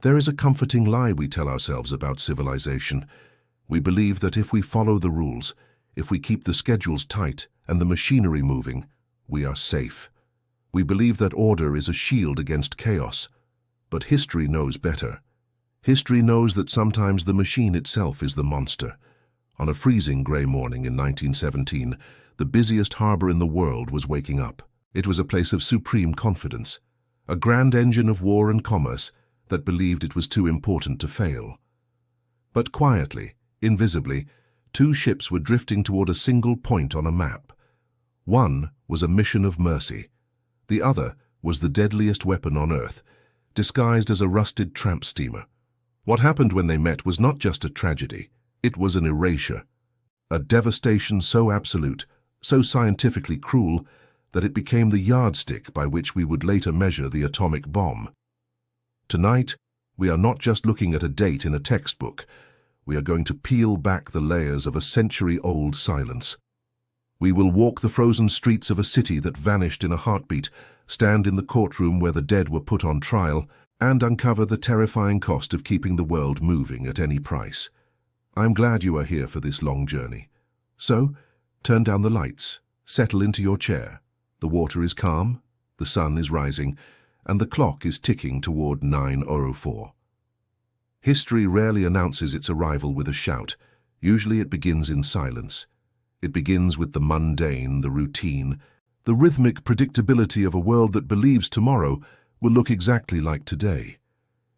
There is a comforting lie we tell ourselves about civilization. We believe that if we follow the rules, if we keep the schedules tight and the machinery moving, we are safe. We believe that order is a shield against chaos. But history knows better. History knows that sometimes the machine itself is the monster. On a freezing grey morning in 1917, the busiest harbour in the world was waking up. It was a place of supreme confidence, a grand engine of war and commerce that believed it was too important to fail. But quietly, invisibly, two ships were drifting toward a single point on a map. One was a mission of mercy. The other was the deadliest weapon on Earth, disguised as a rusted tramp steamer. What happened when they met was not just a tragedy, it was an erasure. A devastation so absolute, so scientifically cruel, that it became the yardstick by which we would later measure the atomic bomb. Tonight, we are not just looking at a date in a textbook. We are going to peel back the layers of a century-old silence. We will walk the frozen streets of a city that vanished in a heartbeat, stand in the courtroom where the dead were put on trial, and uncover the terrifying cost of keeping the world moving at any price. I'm glad you are here for this long journey. So, turn down the lights, settle into your chair. The water is calm, the sun is rising, and the clock is ticking toward 9:04. History rarely announces its arrival with a shout. Usually it begins in silence. It begins with the mundane, the routine, the rhythmic predictability of a world that believes tomorrow will look exactly like today.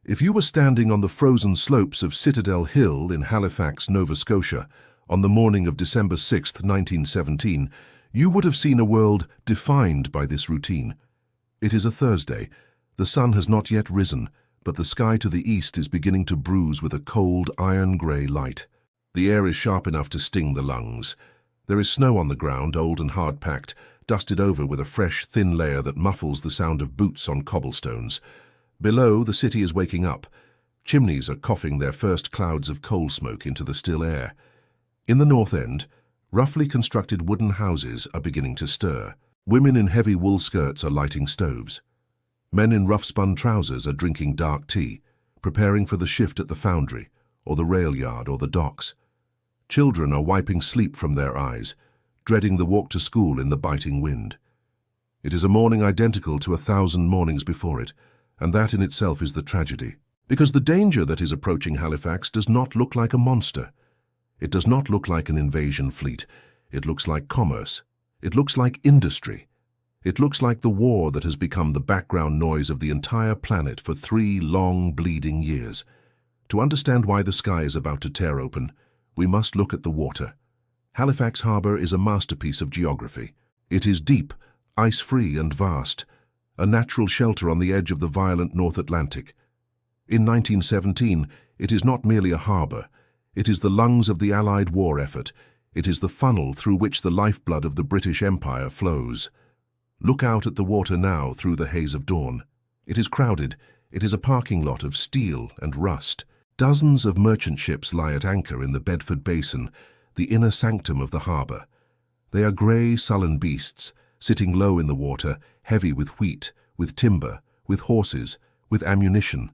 If you were standing on the frozen slopes of Citadel Hill in Halifax, Nova Scotia, on the morning of December 6, 1917, you would have seen a world defined by this routine. It is a Thursday. The sun has not yet risen, but the sky to the east is beginning to bruise with a cold, iron-grey light. The air is sharp enough to sting the lungs. There is snow on the ground, old and hard-packed, dusted over with a fresh, thin layer that muffles the sound of boots on cobblestones. Below, the city is waking up. Chimneys are coughing their first clouds of coal smoke into the still air. In the north end, roughly constructed wooden houses are beginning to stir. Women in heavy wool skirts are lighting stoves. Men in rough-spun trousers are drinking dark tea, preparing for the shift at the foundry, or the rail yard, or the docks. Children are wiping sleep from their eyes, dreading the walk to school in the biting wind. It is a morning identical to 1,000 mornings before it, and that in itself is the tragedy. Because the danger that is approaching Halifax does not look like a monster. It does not look like an invasion fleet. It looks like commerce. It looks like industry. It looks like the war that has become the background noise of the entire planet for 3 long, bleeding years. To understand why the sky is about to tear open, we must look at the water. Halifax Harbour is a masterpiece of geography. It is deep, ice-free and vast, a natural shelter on the edge of the violent North Atlantic. In 1917, it is not merely a harbour. It is the lungs of the Allied war effort. It is the funnel through which the lifeblood of the British Empire flows. Look out at the water now through the haze of dawn. It is crowded. It is a parking lot of steel and rust. Dozens of merchant ships lie at anchor in the Bedford Basin, the inner sanctum of the harbour. They are grey, sullen beasts, sitting low in the water, heavy with wheat, with timber, with horses, with ammunition.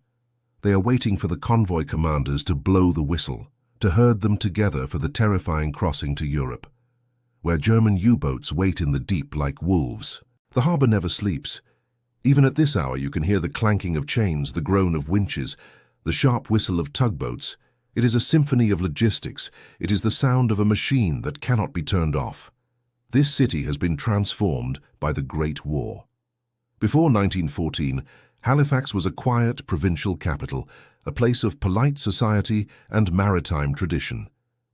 They are waiting for the convoy commanders to blow the whistle, to herd them together for the terrifying crossing to Europe, where German U-boats wait in the deep like wolves. The harbour never sleeps. Even at this hour you can hear the clanking of chains, the groan of winches, the sharp whistle of tugboats. It is a symphony of logistics. It is the sound of a machine that cannot be turned off. This city has been transformed by the Great War. Before 1914, Halifax was a quiet provincial capital, a place of polite society and maritime tradition.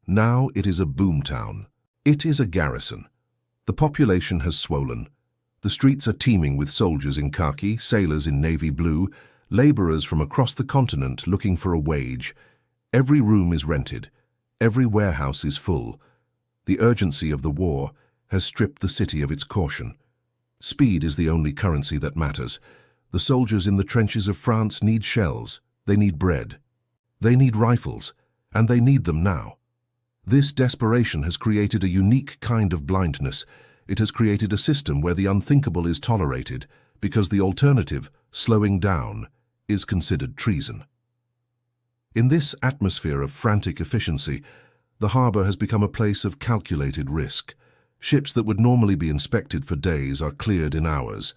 Now it is a boomtown. It is a garrison. The population has swollen. The streets are teeming with soldiers in khaki, sailors in navy blue, labourers from across the continent looking for a wage. Every room is rented. Every warehouse is full. The urgency of the war has stripped the city of its caution. Speed is the only currency that matters. The soldiers in the trenches of France need shells. They need bread. They need rifles, and they need them now. This desperation has created a unique kind of blindness. It has created a system where the unthinkable is tolerated because the alternative, slowing down, is considered treason. In this atmosphere of frantic efficiency, the harbour has become a place of calculated risk. Ships that would normally be inspected for days are cleared in hours.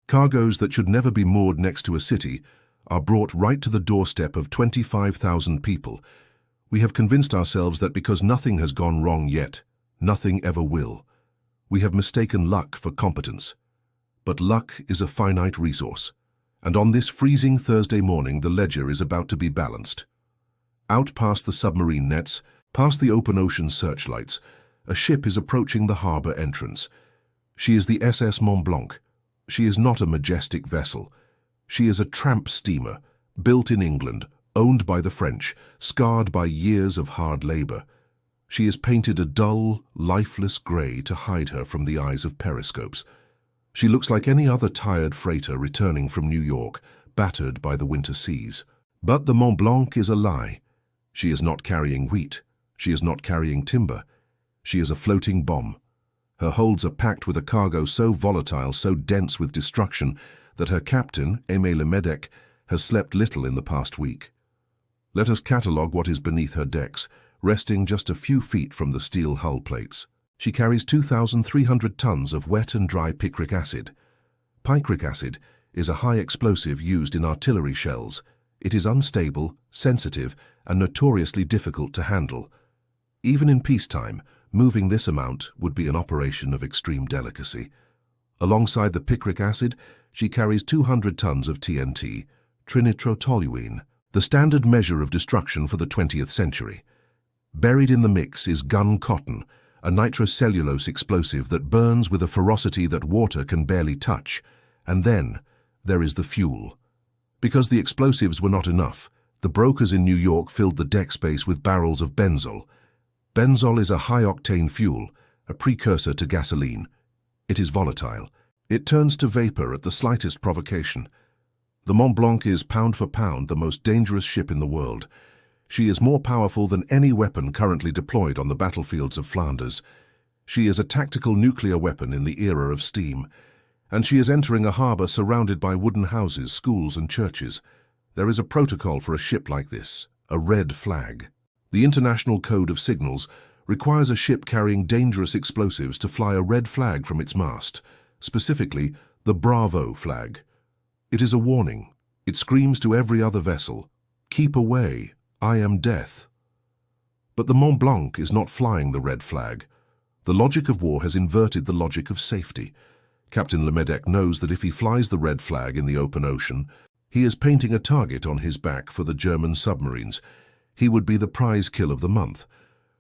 Cargoes that should never be moored next to a city are brought right to the doorstep of 25,000 people. We have convinced ourselves that because nothing has gone wrong yet, nothing ever will. We have mistaken luck for competence. But luck is a finite resource, and on this freezing Thursday morning the ledger is about to be balanced. Out past the submarine nets, past the open ocean searchlights, a ship is approaching the harbour entrance. She is the SS Mont-Blanc. She is not a majestic vessel. She is a tramp steamer, built in England, owned by the French, scarred by years of hard labour. She is painted a dull, lifeless grey to hide her from the eyes of periscopes. She looks like any other tired freighter returning from New York, battered by the winter seas. But the Mont-Blanc is a lie. She is not carrying wheat. She is not carrying timber. She is a floating bomb. Her holds are packed with a cargo so volatile, so dense with destruction, that her captain, Aimé Lemedec, has slept little in the past week. Let us catalogue what is beneath her decks, resting just a few feet from the steel hull plates. She carries 2,300 tons of wet and dry picric acid. Picric acid is a high explosive used in artillery shells. It is unstable, sensitive, and notoriously difficult to handle. Even in peacetime, moving this amount would be an operation of extreme delicacy. Alongside the picric acid, she carries 200 tons of TNT, trinitrotoluene, the standard measure of destruction for the 20th century. Buried in the mix is gun cotton, a nitrocellulose explosive that burns with a ferocity that water can barely touch. And then there is the fuel. Because the explosives were not enough, the brokers in New York filled the deck space with barrels of benzol. Benzol is a high-octane fuel, a precursor to gasoline. It is volatile. It turns to vapor at the slightest provocation. The Mont-Blanc is, pound for pound, the most dangerous ship in the world. She is more powerful than any weapon currently deployed on the battlefields of Flanders. She is a tactical nuclear weapon in the era of steam. And she is entering a harbour surrounded by wooden houses, schools and churches. There is a protocol for a ship like this, a red flag. The International Code of Signals requires a ship carrying dangerous explosives to fly a red flag from its mast, specifically the Bravo flag. It is a warning. It screams to every other vessel, "Keep away, I am death." But the Mont-Blanc is not flying the red flag. The logic of war has inverted the logic of safety. Captain Lemedec knows that if he flies the red flag in the open ocean, he is painting a target on his back for the German submarines. He would be the prize kill of the month.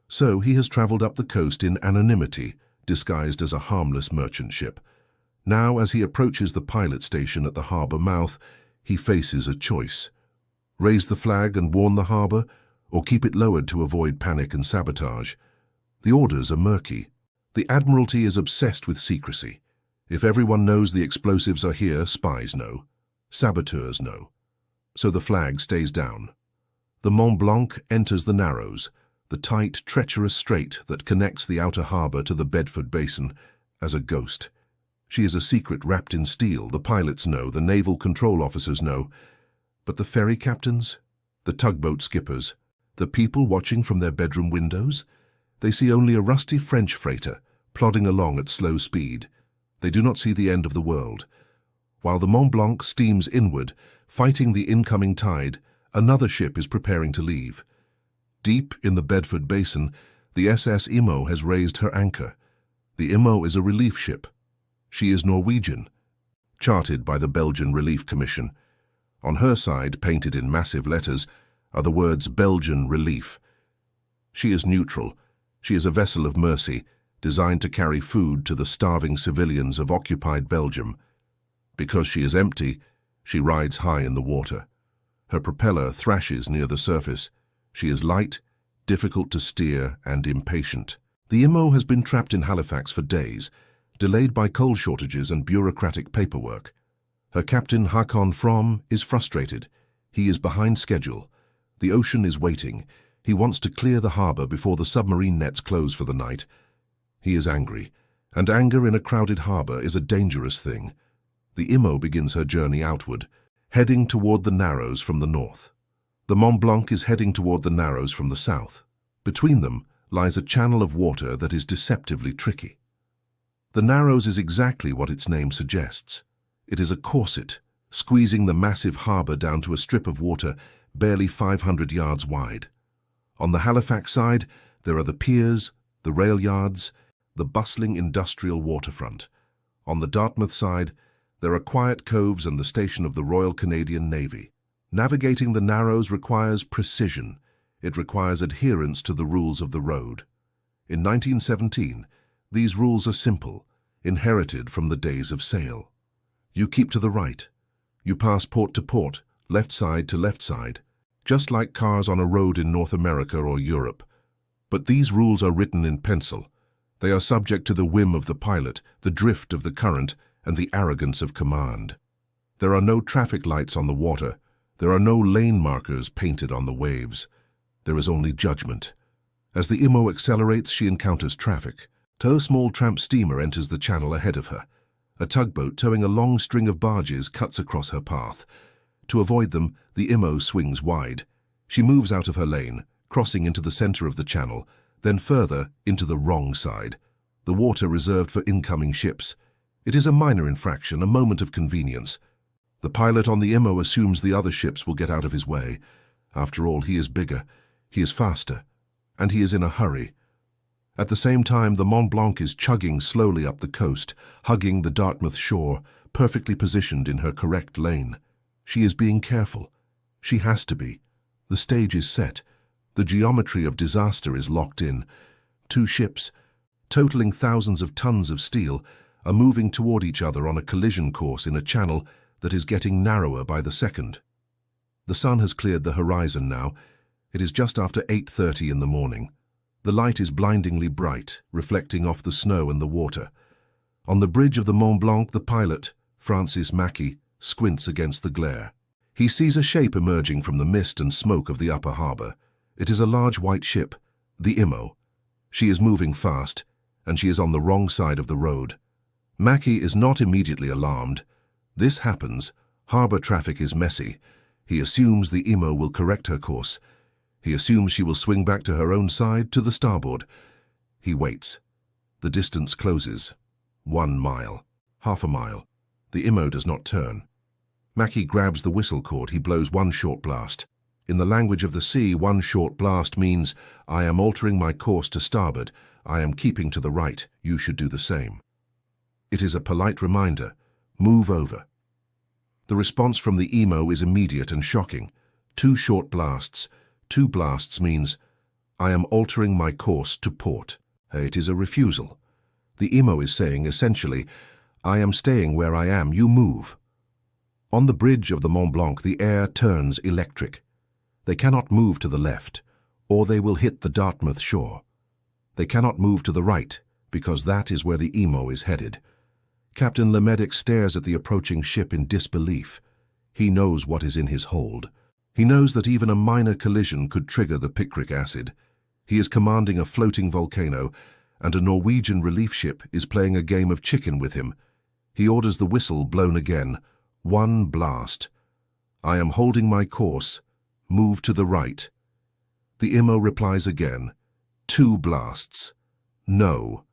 So he has travelled up the coast in anonymity, disguised as a harmless merchant ship. Now, as he approaches the pilot station at the harbour mouth, he faces a choice. Raise the flag and warn the harbour, or keep it lowered to avoid panic and sabotage. The orders are murky. The Admiralty is obsessed with secrecy. If everyone knows the explosives are here, spies know. Saboteurs know. So the flag stays down. The Mont-Blanc enters the Narrows, the tight, treacherous strait that connects the outer harbour to the Bedford Basin, as a ghost. She is a secret wrapped in steel. The pilots know, the naval control officers know. But the ferry captains, the tugboat skippers, the people watching from their bedroom windows, they see only a rusty French freighter plodding along at slow speed. They do not see the end of the world. While the Mont-Blanc steams inward, fighting the incoming tide, another ship is preparing to leave. Deep in the Bedford Basin, the SS Imo has raised her anchor. The Imo is a relief ship. She is Norwegian, chartered by the Belgian Relief Commission. On her side, painted in massive letters, are the words Belgian Relief. She is neutral. She is a vessel of mercy, designed to carry food to the starving civilians of occupied Belgium. Because she is empty, she rides high in the water. Her propeller thrashes near the surface. She is light, difficult to steer, and impatient. The Imo has been trapped in Halifax for days, delayed by coal shortages and bureaucratic paperwork. Her captain, Håkon From, is frustrated. He is behind schedule. The ocean is waiting. He wants to clear the harbour before the submarine nets close for the night. He is angry, and anger in a crowded harbour is a dangerous thing. The Imo begins her journey outward, heading toward the Narrows from the north. The Mont-Blanc is heading toward the Narrows from the south. Between them lies a channel of water that is deceptively tricky. The Narrows is exactly what its name suggests. It is a corset, squeezing the massive harbour down to a strip of water barely 500 yards wide. On the Halifax side, there are the piers, the rail yards, the bustling industrial waterfront. On the Dartmouth side, there are quiet coves and the station of the Royal Canadian Navy. Navigating the Narrows requires precision. It requires adherence to the rules of the road. In 1917, these rules are simple, inherited from the days of sail. You keep to the right. You pass port to port, left side to left side, just like cars on a road in North America or Europe. But these rules are written in pencil. They are subject to the whim of the pilot, the drift of the current, and the arrogance of command. There are no traffic lights on the water. There are no lane markers painted on the waves. There is only judgment. As the Imo accelerates, she encounters traffic. A small tramp steamer enters the channel ahead of her. A tugboat towing a long string of barges cuts across her path. To avoid them, the Imo swings wide. She moves out of her lane, crossing into the center of the channel, then further into the wrong side, the water reserved for incoming ships. It is a minor infraction, a moment of convenience. The pilot on the Imo assumes the other ships will get out of his way. After all, he is bigger, he is faster, and he is in a hurry. At the same time, the Mont-Blanc is chugging slowly up the coast, hugging the Dartmouth shore, perfectly positioned in her correct lane. She is being careful. She has to be. The stage is set. The geometry of disaster is locked in. Two ships, totaling thousands of tons of steel, are moving toward each other on a collision course in a channel that is getting narrower by the second. The sun has cleared the horizon now. It is just after 8:30 in the morning. The light is blindingly bright, reflecting off the snow and the water. On the bridge of the Mont-Blanc, the pilot, Francis Mackey, squints against the glare. He sees a shape emerging from the mist and smoke of the upper harbour. It is a large white ship, the Imo. She is moving fast, and she is on the wrong side of the road. Mackey is not immediately alarmed. This happens. Harbour traffic is messy. He assumes the Imo will correct her course. He assumes she will swing back to her own side, to the starboard. He waits. The distance closes. 1 mile. Half a mile. The Imo does not turn. Mackey grabs the whistle cord. He blows one short blast. In the language of the sea, one short blast means, I am altering my course to starboard. I am keeping to the right. You should do the same. It is a polite reminder. Move over. The response from the Imo is immediate and shocking. 2 short blasts. 2 blasts means, I am altering my course to port. It is a refusal. The Imo is saying, essentially, I am staying where I am, you move. On the bridge of the Mont-Blanc, the air turns electric. They cannot move to the left, or they will hit the Dartmouth shore. They cannot move to the right, because that is where the Imo is headed. Captain Lemedic stares at the approaching ship in disbelief. He knows what is in his hold. He knows that even a minor collision could trigger the picric acid. He is commanding a floating volcano, and a Norwegian relief ship is playing a game of chicken with him. He orders the whistle blown again. 1 blast. I am holding my course. Move to the right. The Imo replies again. 2 blasts. No.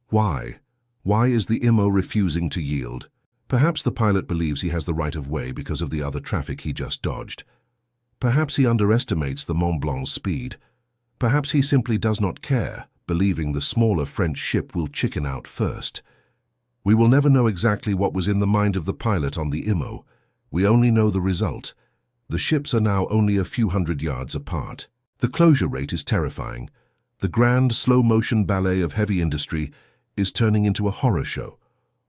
Why? Why is the Imo refusing to yield? Perhaps the pilot believes he has the right of way because of the other traffic he just dodged. Perhaps he underestimates the Mont-Blanc's speed. Perhaps he simply does not care, believing the smaller French ship will chicken out first. We will never know exactly what was in the mind of the pilot on the Imo. We only know the result. The ships are now only a few hundred yards apart. The closure rate is terrifying. The grand, slow-motion ballet of heavy industry is turning into a horror show.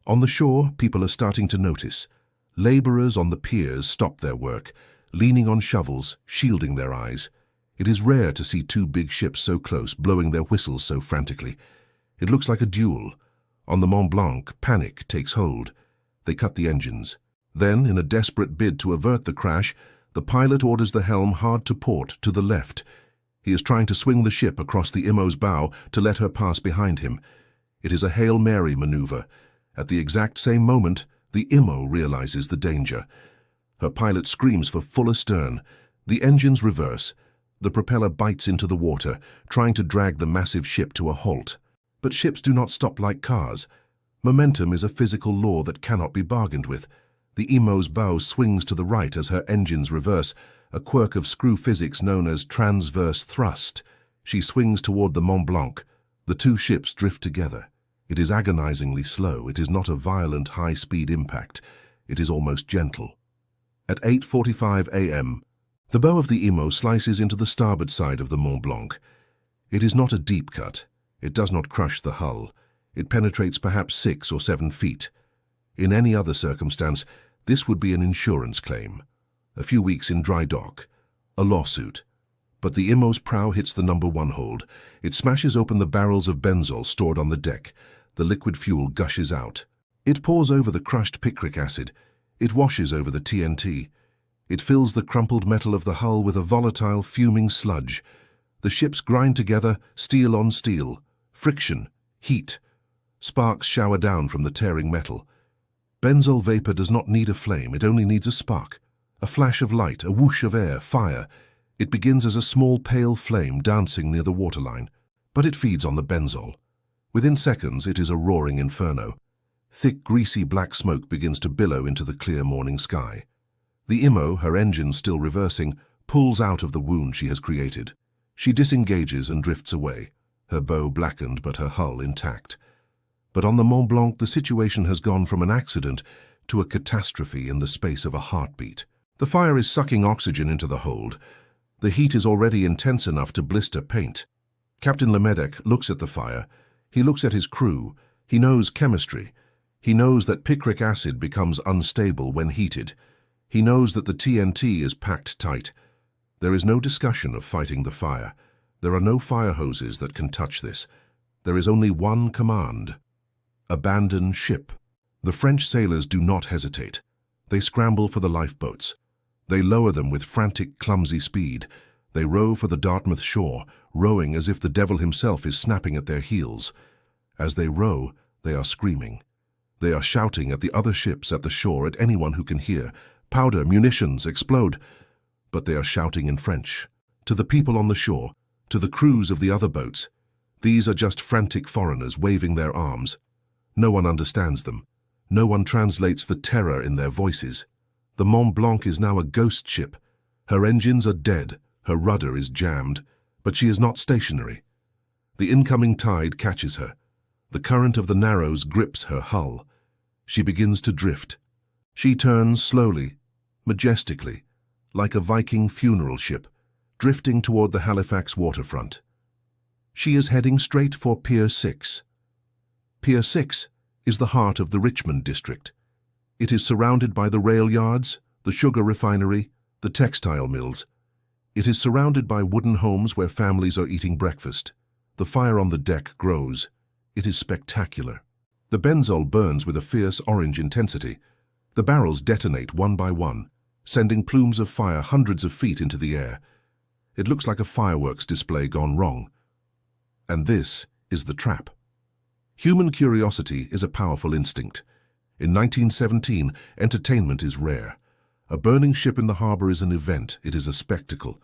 On the shore, people are starting to notice. Laborers on the piers stop their work, leaning on shovels, shielding their eyes. It is rare to see 2 big ships so close, blowing their whistles so frantically. It looks like a duel. On the Mont-Blanc, panic takes hold. They cut the engines. Then, in a desperate bid to avert the crash, the pilot orders the helm hard to port, to the left. He is trying to swing the ship across the Imo's bow to let her pass behind him. It is a Hail Mary maneuver. At the exact same moment, the Imo realizes the danger. Her pilot screams for full astern. The engines reverse. The propeller bites into the water, trying to drag the massive ship to a halt. But ships do not stop like cars. Momentum is a physical law that cannot be bargained with. The Emo's bow swings to the right as her engines reverse, a quirk of screw physics known as transverse thrust. She swings toward the Mont-Blanc. The two ships drift together. It is agonizingly slow. It is not a violent, high-speed impact. It is almost gentle. At 8:45 a.m., the bow of the Emo slices into the starboard side of the Mont-Blanc. It is not a deep cut. It does not crush the hull. It penetrates perhaps 6 or 7 feet. In any other circumstance, this would be an insurance claim. A few weeks in dry dock. A lawsuit. But the Emo's prow hits the number 1 hold. It smashes open the barrels of benzol stored on the deck. The liquid fuel gushes out. It pours over the crushed picric acid. It washes over the TNT. It fills the crumpled metal of the hull with a volatile, fuming sludge. The ships grind together, steel on steel. Friction. Heat. Sparks shower down from the tearing metal. Benzol vapor does not need a flame, it only needs a spark. A flash of light, a whoosh of air, fire. It begins as a small pale flame dancing near the waterline, but it feeds on the benzol. Within seconds, it is a roaring inferno. Thick, greasy black smoke begins to billow into the clear morning sky. The Emo, her engines still reversing, pulls out of the wound she has created. She disengages and drifts away, her bow blackened but her hull intact. But on the Mont-Blanc, the situation has gone from an accident to a catastrophe in the space of a heartbeat. The fire is sucking oxygen into the hold. The heat is already intense enough to blister paint. Captain Lemedec looks at the fire. He looks at his crew. He knows chemistry. He knows that picric acid becomes unstable when heated. He knows that the TNT is packed tight. There is no discussion of fighting the fire. There are no fire hoses that can touch this. There is only one command. Abandon ship. The French sailors do not hesitate. They scramble for the lifeboats. They lower them with frantic, clumsy speed. They row for the Dartmouth shore, rowing as if the devil himself is snapping at their heels. As they row, they are screaming. They are shouting at the other ships at the shore, at anyone who can hear. Powder, munitions, explode. But they are shouting in French. To the people on the shore, to the crews of the other boats. These are just frantic foreigners waving their arms. No one understands them. No one translates the terror in their voices. The Mont-Blanc is now a ghost ship. Her engines are dead, her rudder is jammed, but she is not stationary. The incoming tide catches her. The current of the Narrows grips her hull. She begins to drift. She turns slowly, majestically, like a Viking funeral ship, drifting toward the Halifax waterfront. She is heading straight for Pier 6. Pier 6 is the heart of the Richmond district. It is surrounded by the rail yards, the sugar refinery, the textile mills. It is surrounded by wooden homes where families are eating breakfast. The fire on the deck grows. It is spectacular. The benzol burns with a fierce orange intensity. The barrels detonate one by one, sending plumes of fire hundreds of feet into the air. It looks like a fireworks display gone wrong. And this is the trap. Human curiosity is a powerful instinct. In 1917, entertainment is rare. A burning ship in the harbor is an event. It is a spectacle.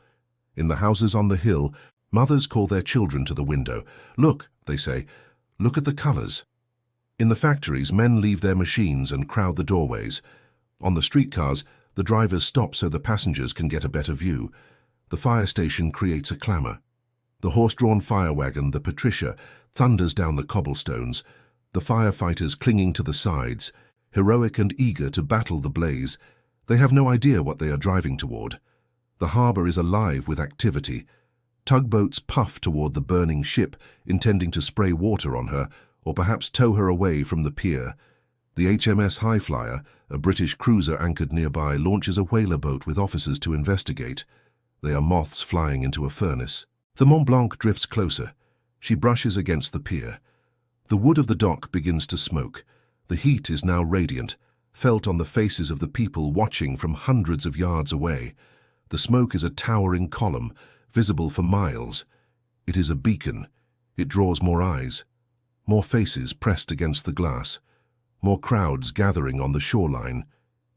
In the houses on the hill, mothers call their children to the window. Look, they say, look at the colors. In the factories, men leave their machines and crowd the doorways. On the streetcars, the drivers stop so the passengers can get a better view. The fire station creates a clamor. The horse-drawn fire wagon, the Patricia, thunders down the cobblestones. The firefighters clinging to the sides, heroic and eager to battle the blaze. They have no idea what they are driving toward. The harbor is alive with activity. Tugboats puff toward the burning ship, intending to spray water on her, or perhaps tow her away from the pier. The HMS Highflyer, a British cruiser anchored nearby, launches a whaler boat with officers to investigate. They are moths flying into a furnace. The Mont-Blanc drifts closer. She brushes against the pier. The wood of the dock begins to smoke. The heat is now radiant, felt on the faces of the people watching from hundreds of yards away. The smoke is a towering column, visible for miles. It is a beacon. It draws more eyes. More faces pressed against the glass. More crowds gathering on the shoreline.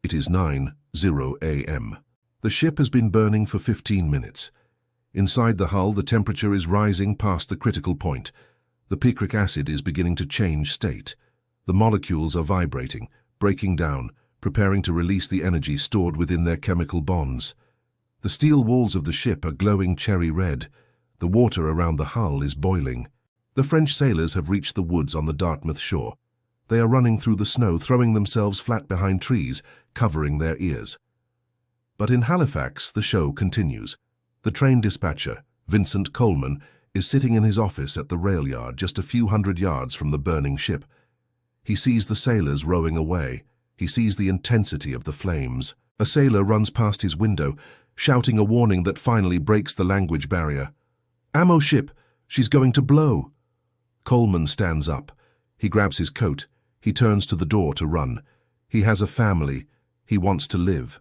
It is 9:00 a.m. The ship has been burning for 15 minutes. Inside the hull, the temperature is rising past the critical point. The picric acid is beginning to change state. The molecules are vibrating, breaking down, preparing to release the energy stored within their chemical bonds. The steel walls of the ship are glowing cherry red. The water around the hull is boiling. The French sailors have reached the woods on the Dartmouth shore. They are running through the snow, throwing themselves flat behind trees, covering their ears. But in Halifax, the show continues. The train dispatcher, Vincent Coleman, is sitting in his office at the rail yard just a few hundred yards from the burning ship. He sees the sailors rowing away. He sees the intensity of the flames. A sailor runs past his window, shouting a warning that finally breaks the language barrier. "Ammo ship! She's going to blow!" Coleman stands up. He grabs his coat. He turns to the door to run. He has a family. He wants to live.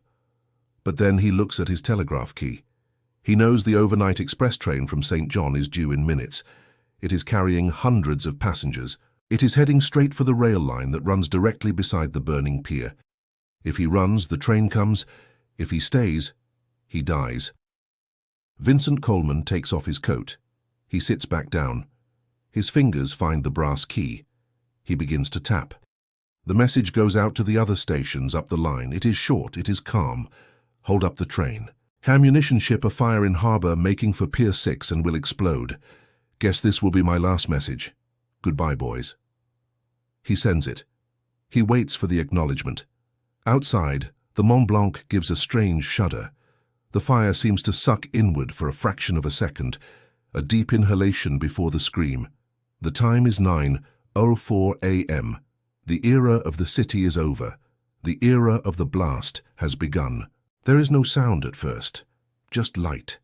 But then he looks at his telegraph key. He knows the overnight express train from St. John is due in minutes. It is carrying hundreds of passengers. It is heading straight for the rail line that runs directly beside the burning pier. If he runs, the train comes. If he stays, he dies. Vincent Coleman takes off his coat. He sits back down. His fingers find the brass key. He begins to tap. The message goes out to the other stations up the line. It is short. It is calm. Hold up the train. Ammunition ship afire in harbour, making for Pier 6 and will explode. Guess this will be my last message. Goodbye, boys. He sends it. He waits for the acknowledgement. Outside, the Mont-Blanc gives a strange shudder. The fire seems to suck inward for a fraction of a second, a deep inhalation before the scream. The time is 9:04 a.m. The era of the city is over. The era of the blast has begun. There is no sound at first, just light.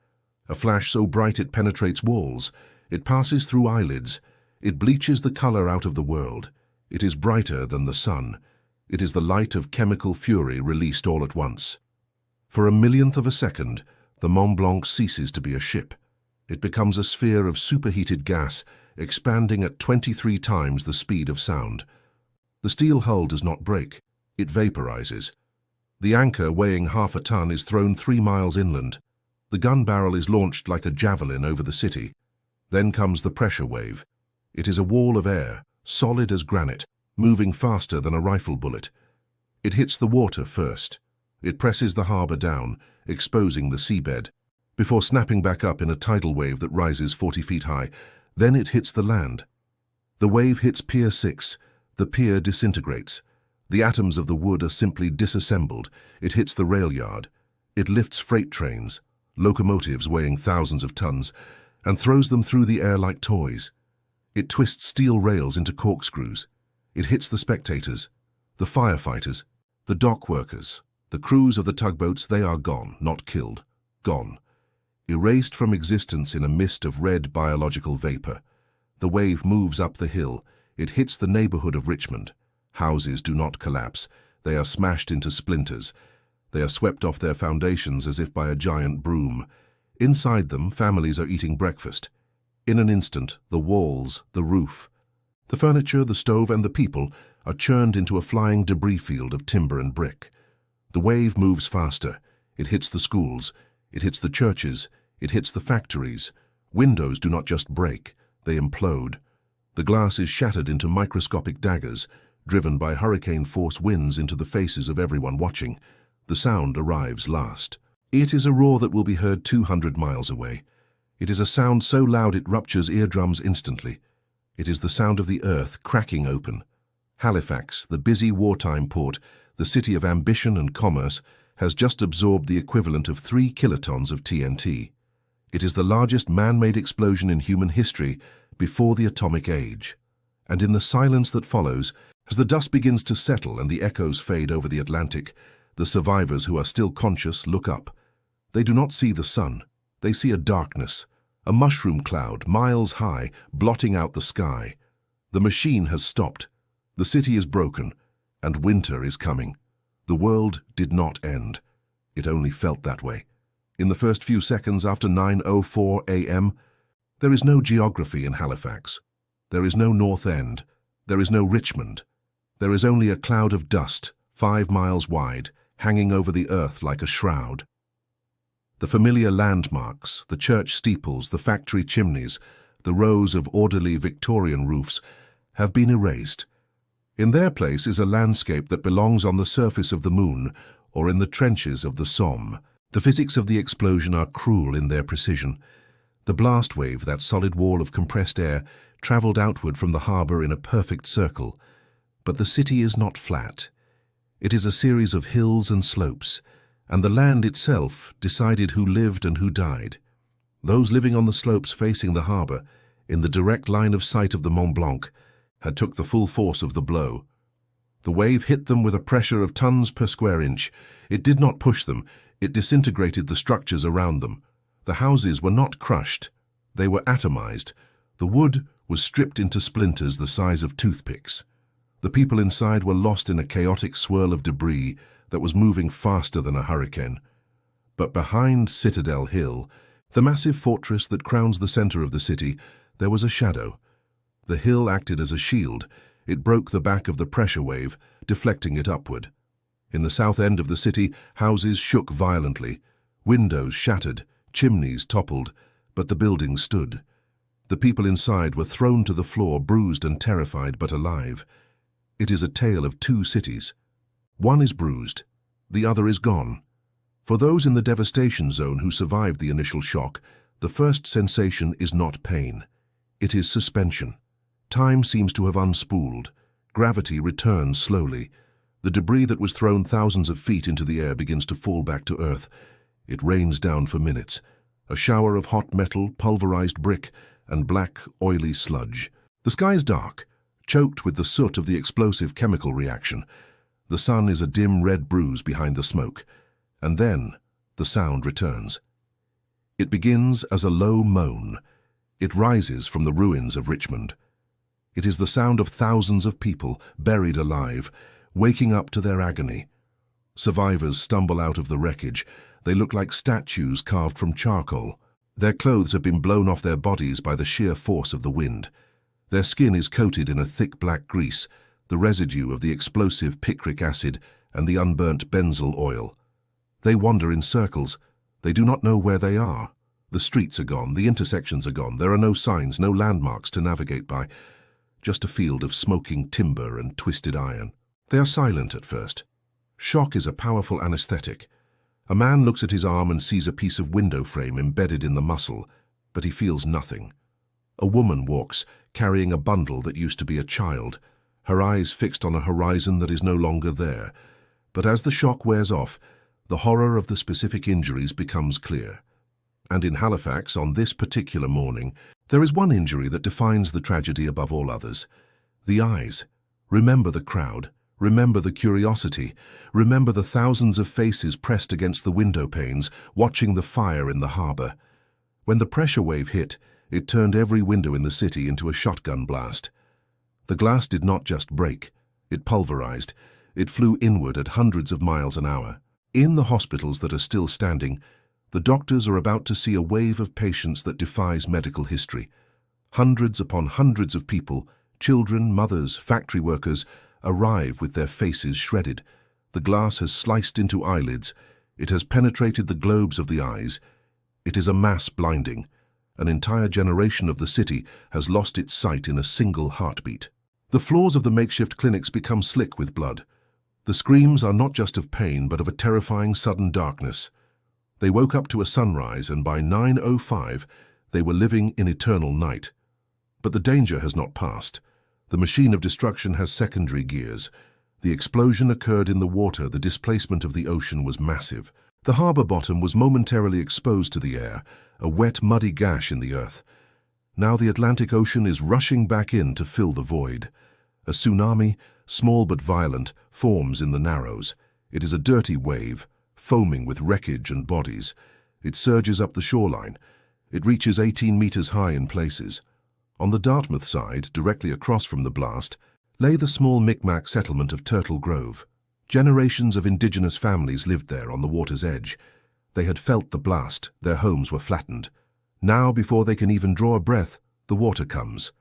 A flash so bright it penetrates walls. It passes through eyelids. It bleaches the color out of the world. It is brighter than the sun. It is the light of chemical fury released all at once. For a millionth of a second, the Mont-Blanc ceases to be a ship. It becomes a sphere of superheated gas, expanding at 23 times the speed of sound. The steel hull does not break. It vaporizes. The anchor, weighing half a ton, is thrown 3 miles inland. The gun barrel is launched like a javelin over the city. Then comes the pressure wave. It is a wall of air, solid as granite, moving faster than a rifle bullet. It hits the water first. It presses the harbour down, exposing the seabed, before snapping back up in a tidal wave that rises 40 feet high. Then it hits the land. The wave hits Pier 6. The pier disintegrates. The atoms of the wood are simply disassembled. It hits the rail yard. It lifts freight trains, locomotives weighing thousands of tons, and throws them through the air like toys. It twists steel rails into corkscrews. It hits the spectators, the firefighters, the dock workers, the crews of the tugboats. They are gone, not killed, gone. Erased from existence in a mist of red biological vapor. The wave moves up the hill. It hits the neighborhood of Richmond. Houses do not collapse. They are smashed into splinters. They are swept off their foundations as if by a giant broom. Inside them, families are eating breakfast. In an instant, the walls, the roof, the furniture, the stove, and the people are churned into a flying debris field of timber and brick. The wave moves faster. It hits the schools. It hits the churches. It hits the factories. Windows do not just break. They implode. The glass is shattered into microscopic daggers, driven by hurricane-force winds into the faces of everyone watching. The sound arrives last. It is a roar that will be heard 200 miles away. It is a sound so loud it ruptures eardrums instantly. It is the sound of the earth cracking open. Halifax, the busy wartime port, the city of ambition and commerce, has just absorbed the equivalent of 3 kilotons of TNT. It is the largest man-made explosion in human history before the atomic age. And in the silence that follows, as the dust begins to settle and the echoes fade over the Atlantic, the survivors who are still conscious look up. They do not see the sun. They see a darkness, a mushroom cloud miles high, blotting out the sky. The machine has stopped. The city is broken, and winter is coming. The world did not end. It only felt that way. In the first few seconds after 9:04 a.m., there is no geography in Halifax. There is no North End. There is no Richmond. There is only a cloud of dust, 5 miles wide, hanging over the earth like a shroud. The familiar landmarks, the church steeples, the factory chimneys, the rows of orderly Victorian roofs, have been erased. In their place is a landscape that belongs on the surface of the moon or in the trenches of the Somme. The physics of the explosion are cruel in their precision. The blast wave, that solid wall of compressed air, travelled outward from the harbour in a perfect circle. But the city is not flat. It is a series of hills and slopes, and the land itself decided who lived and who died. Those living on the slopes facing the harbour, in the direct line of sight of the Mont-Blanc, had took the full force of the blow. The wave hit them with a pressure of tons per square inch. It did not push them, it disintegrated the structures around them. The houses were not crushed, they were atomized. The wood was stripped into splinters the size of toothpicks. The people inside were lost in a chaotic swirl of debris that was moving faster than a hurricane. But behind Citadel Hill, the massive fortress that crowns the center of the city, there was a shadow. The hill acted as a shield. It broke the back of the pressure wave, deflecting it upward. In the south end of the city, houses shook violently. Windows shattered, chimneys toppled, but the buildings stood. The people inside were thrown to the floor, bruised and terrified, but alive. It is a tale of two cities. One is bruised, the other is gone. For those in the devastation zone who survived the initial shock, the first sensation is not pain. It is suspension. Time seems to have unspooled. Gravity returns slowly. The debris that was thrown thousands of feet into the air begins to fall back to earth. It rains down for minutes. A shower of hot metal, pulverized brick, and black, oily sludge. The sky is dark, choked with the soot of the explosive chemical reaction. The sun is a dim red bruise behind the smoke. And then the sound returns. It begins as a low moan. It rises from the ruins of Richmond. It is the sound of thousands of people, buried alive, waking up to their agony. Survivors stumble out of the wreckage. They look like statues carved from charcoal. Their clothes have been blown off their bodies by the sheer force of the wind. Their skin is coated in a thick black grease, the residue of the explosive picric acid and the unburnt benzyl oil. They wander in circles. They do not know where they are. The streets are gone, the intersections are gone. There are no signs, no landmarks to navigate by. Just a field of smoking timber and twisted iron. They are silent at first. Shock is a powerful anesthetic. A man looks at his arm and sees a piece of window frame embedded in the muscle, but he feels nothing. A woman walks, carrying a bundle that used to be a child, her eyes fixed on a horizon that is no longer there. But as the shock wears off, the horror of the specific injuries becomes clear. And in Halifax, on this particular morning, there is one injury that defines the tragedy above all others. The eyes. Remember the crowd. Remember the curiosity. Remember the thousands of faces pressed against the window panes, watching the fire in the harbour. When the pressure wave hit, it turned every window in the city into a shotgun blast. The glass did not just break. It pulverized. It flew inward at hundreds of miles an hour. In the hospitals that are still standing, the doctors are about to see a wave of patients that defies medical history. Hundreds upon hundreds of people, children, mothers, factory workers, arrive with their faces shredded. The glass has sliced into eyelids. It has penetrated the globes of the eyes. It is a mass blinding. An entire generation of the city has lost its sight in a single heartbeat. The floors of the makeshift clinics become slick with blood. The screams are not just of pain, but of a terrifying sudden darkness. They woke up to a sunrise, and by 9:05, they were living in eternal night. But the danger has not passed. The machine of destruction has secondary gears. The explosion occurred in the water. The displacement of the ocean was massive. The harbour bottom was momentarily exposed to the air, a wet, muddy gash in the earth. Now the Atlantic Ocean is rushing back in to fill the void. A tsunami, small but violent, forms in the Narrows. It is a dirty wave, foaming with wreckage and bodies. It surges up the shoreline. It reaches 18 meters high in places. On the Dartmouth side, directly across from the blast, lay the small Micmac settlement of Turtle Grove. Generations of indigenous families lived there on the water's edge. They had felt the blast. Their homes were flattened. Now, before they can even draw a breath, the water comes.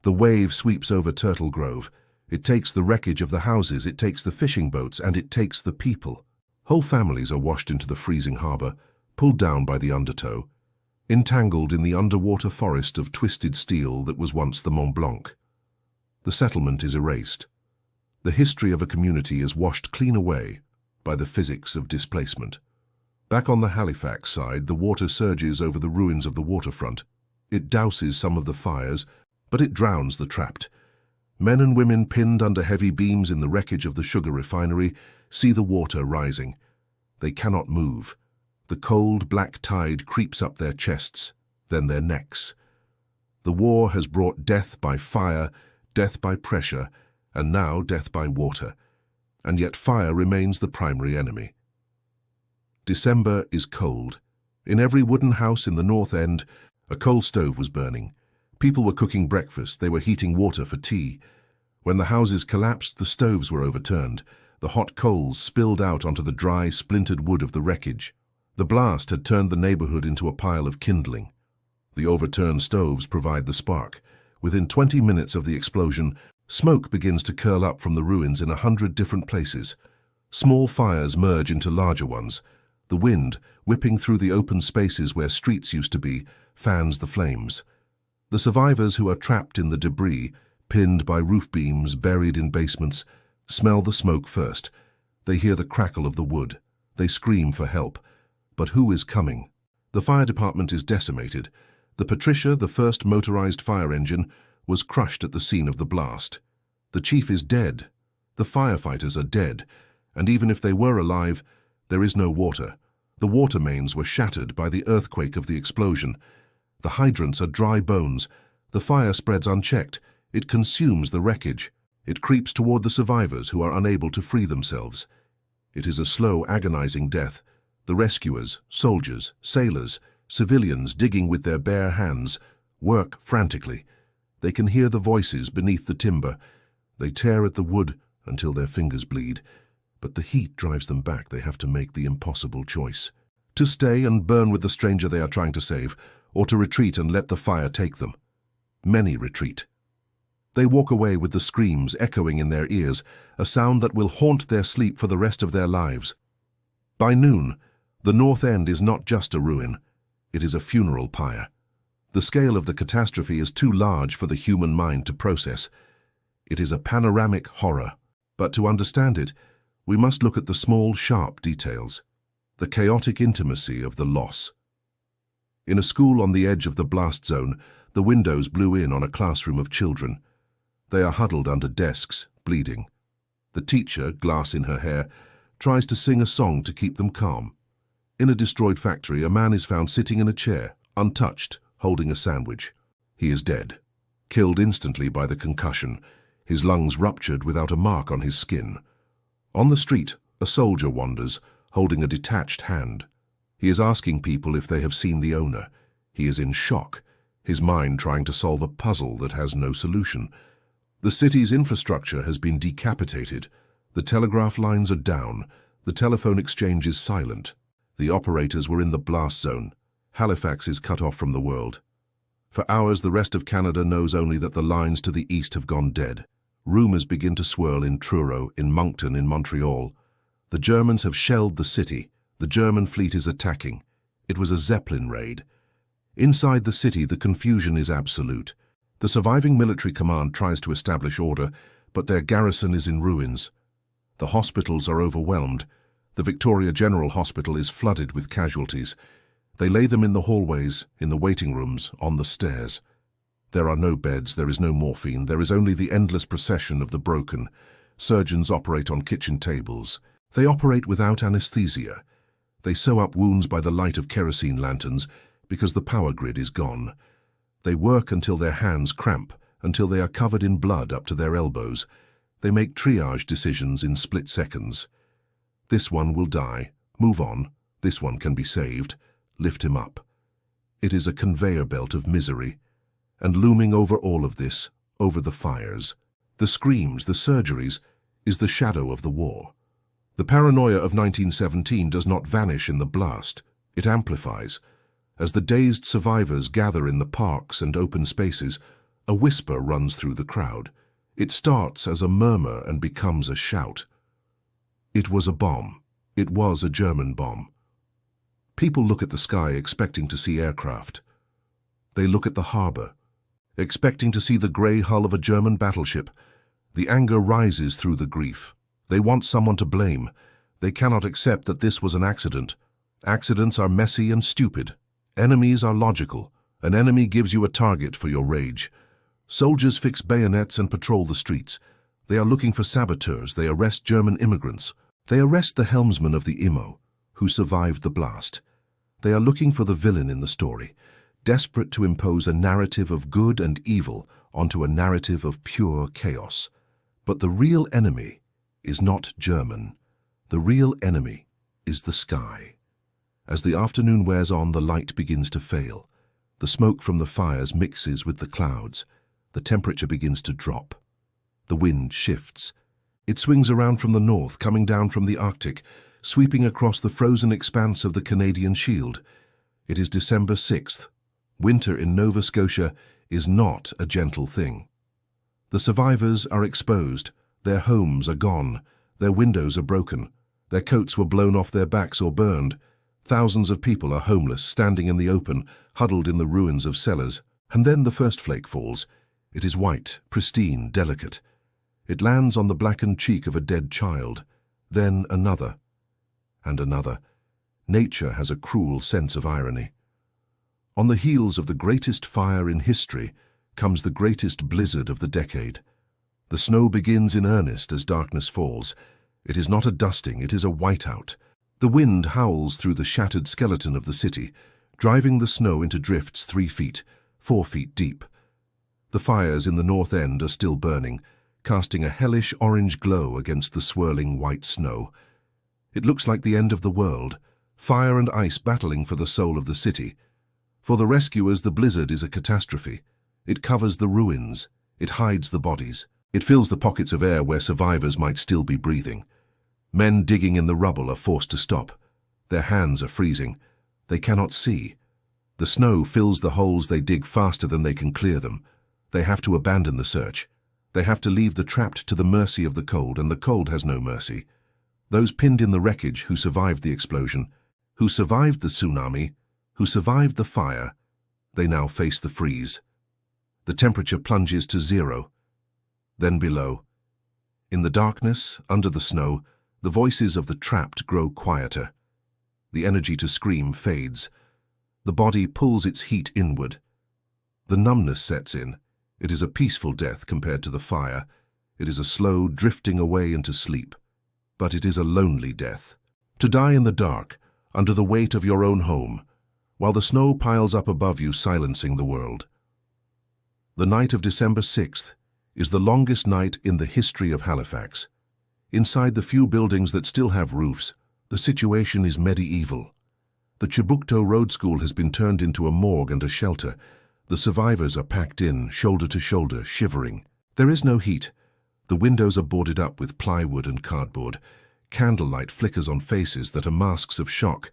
The wave sweeps over Turtle Grove. It takes the wreckage of the houses, it takes the fishing boats, and it takes the people. Whole families are washed into the freezing harbour. pulled down by the undertow, entangled in the underwater forest of twisted steel that was once the Mont-Blanc. The settlement is erased. The history of a community is washed clean away by the physics of displacement. Back on the Halifax side, the water surges over the ruins of the waterfront. It douses some of the fires, but it drowns the trapped. Men and women pinned under heavy beams in the wreckage of the sugar refinery see the water rising. They cannot move. The cold, black tide creeps up their chests, then their necks. The war has brought death by fire, death by pressure, and now death by water. And yet fire remains the primary enemy. December is cold. In every wooden house in the North End, a coal stove was burning. People were cooking breakfast, they were heating water for tea. When the houses collapsed, the stoves were overturned. The hot coals spilled out onto the dry, splintered wood of the wreckage. The blast had turned the neighborhood into a pile of kindling. The overturned stoves provide the spark. Within 20 minutes of the explosion, smoke begins to curl up from the ruins in 100 different places. Small fires merge into larger ones. The wind, whipping through the open spaces where streets used to be, fans the flames. The survivors who are trapped in the debris, pinned by roof beams, buried in basements, smell the smoke first. They hear the crackle of the wood. They scream for help. But who is coming? The fire department is decimated. The Patricia, the first motorized fire engine, was crushed at the scene of the blast. The chief is dead. The firefighters are dead. And even if they were alive, there is no water. The water mains were shattered by the earthquake of the explosion. The hydrants are dry bones. The fire spreads unchecked. It consumes the wreckage. It creeps toward the survivors who are unable to free themselves. It is a slow, agonizing death. The rescuers, soldiers, sailors, civilians digging with their bare hands, work frantically. They can hear the voices beneath the timber. They tear at the wood until their fingers bleed. But the heat drives them back. They have to make the impossible choice. To stay and burn with the stranger they are trying to save, or to retreat and let the fire take them. Many retreat. They walk away with the screams echoing in their ears, a sound that will haunt their sleep for the rest of their lives. By noon, the North End is not just a ruin. It is a funeral pyre. The scale of the catastrophe is too large for the human mind to process. It is a panoramic horror. But to understand it, we must look at the small, sharp details. The chaotic intimacy of the loss. In a school on the edge of the blast zone, the windows blew in on a classroom of children. They are huddled under desks, bleeding. The teacher, glass in her hair, tries to sing a song to keep them calm. In a destroyed factory, a man is found sitting in a chair, untouched, holding a sandwich. He is dead, killed instantly by the concussion, his lungs ruptured without a mark on his skin. On the street, a soldier wanders, holding a detached hand. He is asking people if they have seen the owner. He is in shock, his mind trying to solve a puzzle that has no solution. The city's infrastructure has been decapitated. The telegraph lines are down. The telephone exchange is silent. The operators were in the blast zone. Halifax is cut off from the world. For hours, the rest of Canada knows only that the lines to the east have gone dead. Rumours begin to swirl in Truro, in Moncton, in Montreal. The Germans have shelled the city. The German fleet is attacking. It was a Zeppelin raid. Inside the city, the confusion is absolute. The surviving military command tries to establish order, but their garrison is in ruins. The hospitals are overwhelmed. The Victoria General Hospital is flooded with casualties. They lay them in the hallways, in the waiting rooms, on the stairs. There are no beds, there is no morphine, there is only the endless procession of the broken. Surgeons operate on kitchen tables. They operate without anesthesia. They sew up wounds by the light of kerosene lanterns because the power grid is gone. They work until their hands cramp, until they are covered in blood up to their elbows. They make triage decisions in split seconds. This one will die. Move on. This one can be saved. Lift him up. It is a conveyor belt of misery. And looming over all of this, over the fires, the screams, the surgeries, is the shadow of the war. The paranoia of 1917 does not vanish in the blast. It amplifies. As the dazed survivors gather in the parks and open spaces, a whisper runs through the crowd. It starts as a murmur and becomes a shout. It was a bomb. It was a German bomb. People look at the sky expecting to see aircraft. They look at the harbor, expecting to see the grey hull of a German battleship. The anger rises through the grief. They want someone to blame. They cannot accept that this was an accident. Accidents are messy and stupid. Enemies are logical. An enemy gives you a target for your rage. Soldiers fix bayonets and patrol the streets. They are looking for saboteurs. They arrest German immigrants. They arrest the helmsman of the IMO, who survived the blast. They are looking for the villain in the story, desperate to impose a narrative of good and evil onto a narrative of pure chaos. But the real enemy is not German. The real enemy is the sky. As the afternoon wears on, the light begins to fail. The smoke from the fires mixes with the clouds. The temperature begins to drop. The wind shifts. It swings around from the north, coming down from the Arctic, sweeping across the frozen expanse of the Canadian Shield. It is December 6th. Winter in Nova Scotia is not a gentle thing. The survivors are exposed. Their homes are gone. Their windows are broken. Their coats were blown off their backs or burned. Thousands of people are homeless, standing in the open, huddled in the ruins of cellars. And then the first flake falls. It is white, pristine, delicate. It lands on the blackened cheek of a dead child. Then another. And another. Nature has a cruel sense of irony. On the heels of the greatest fire in history comes the greatest blizzard of the decade. The snow begins in earnest as darkness falls. It is not a dusting, it is a whiteout. The wind howls through the shattered skeleton of the city, driving the snow into drifts 3 feet, 4 feet deep. The fires in the north end are still burning, casting a hellish orange glow against the swirling white snow. It looks like the end of the world, fire and ice battling for the soul of the city. For the rescuers, the blizzard is a catastrophe. It covers the ruins. It hides the bodies. It fills the pockets of air where survivors might still be breathing. Men digging in the rubble are forced to stop. Their hands are freezing. They cannot see. The snow fills the holes they dig faster than they can clear them. They have to abandon the search. They have to leave the trapped to the mercy of the cold, and the cold has no mercy. Those pinned in the wreckage who survived the explosion, who survived the tsunami, who survived the fire, they now face the freeze. The temperature plunges to 0. Then below. In the darkness, under the snow, the voices of the trapped grow quieter. The energy to scream fades. The body pulls its heat inward. The numbness sets in. It is a peaceful death compared to the fire. It is a slow drifting away into sleep. But it is a lonely death. To die in the dark, under the weight of your own home, while the snow piles up above you, silencing the world. The night of December 6th is the longest night in the history of Halifax. Inside the few buildings that still have roofs, the situation is medieval. The Chibukto Road School has been turned into a morgue and a shelter. The survivors are packed in, shoulder to shoulder, shivering. There is no heat. The windows are boarded up with plywood and cardboard. Candlelight flickers on faces that are masks of shock.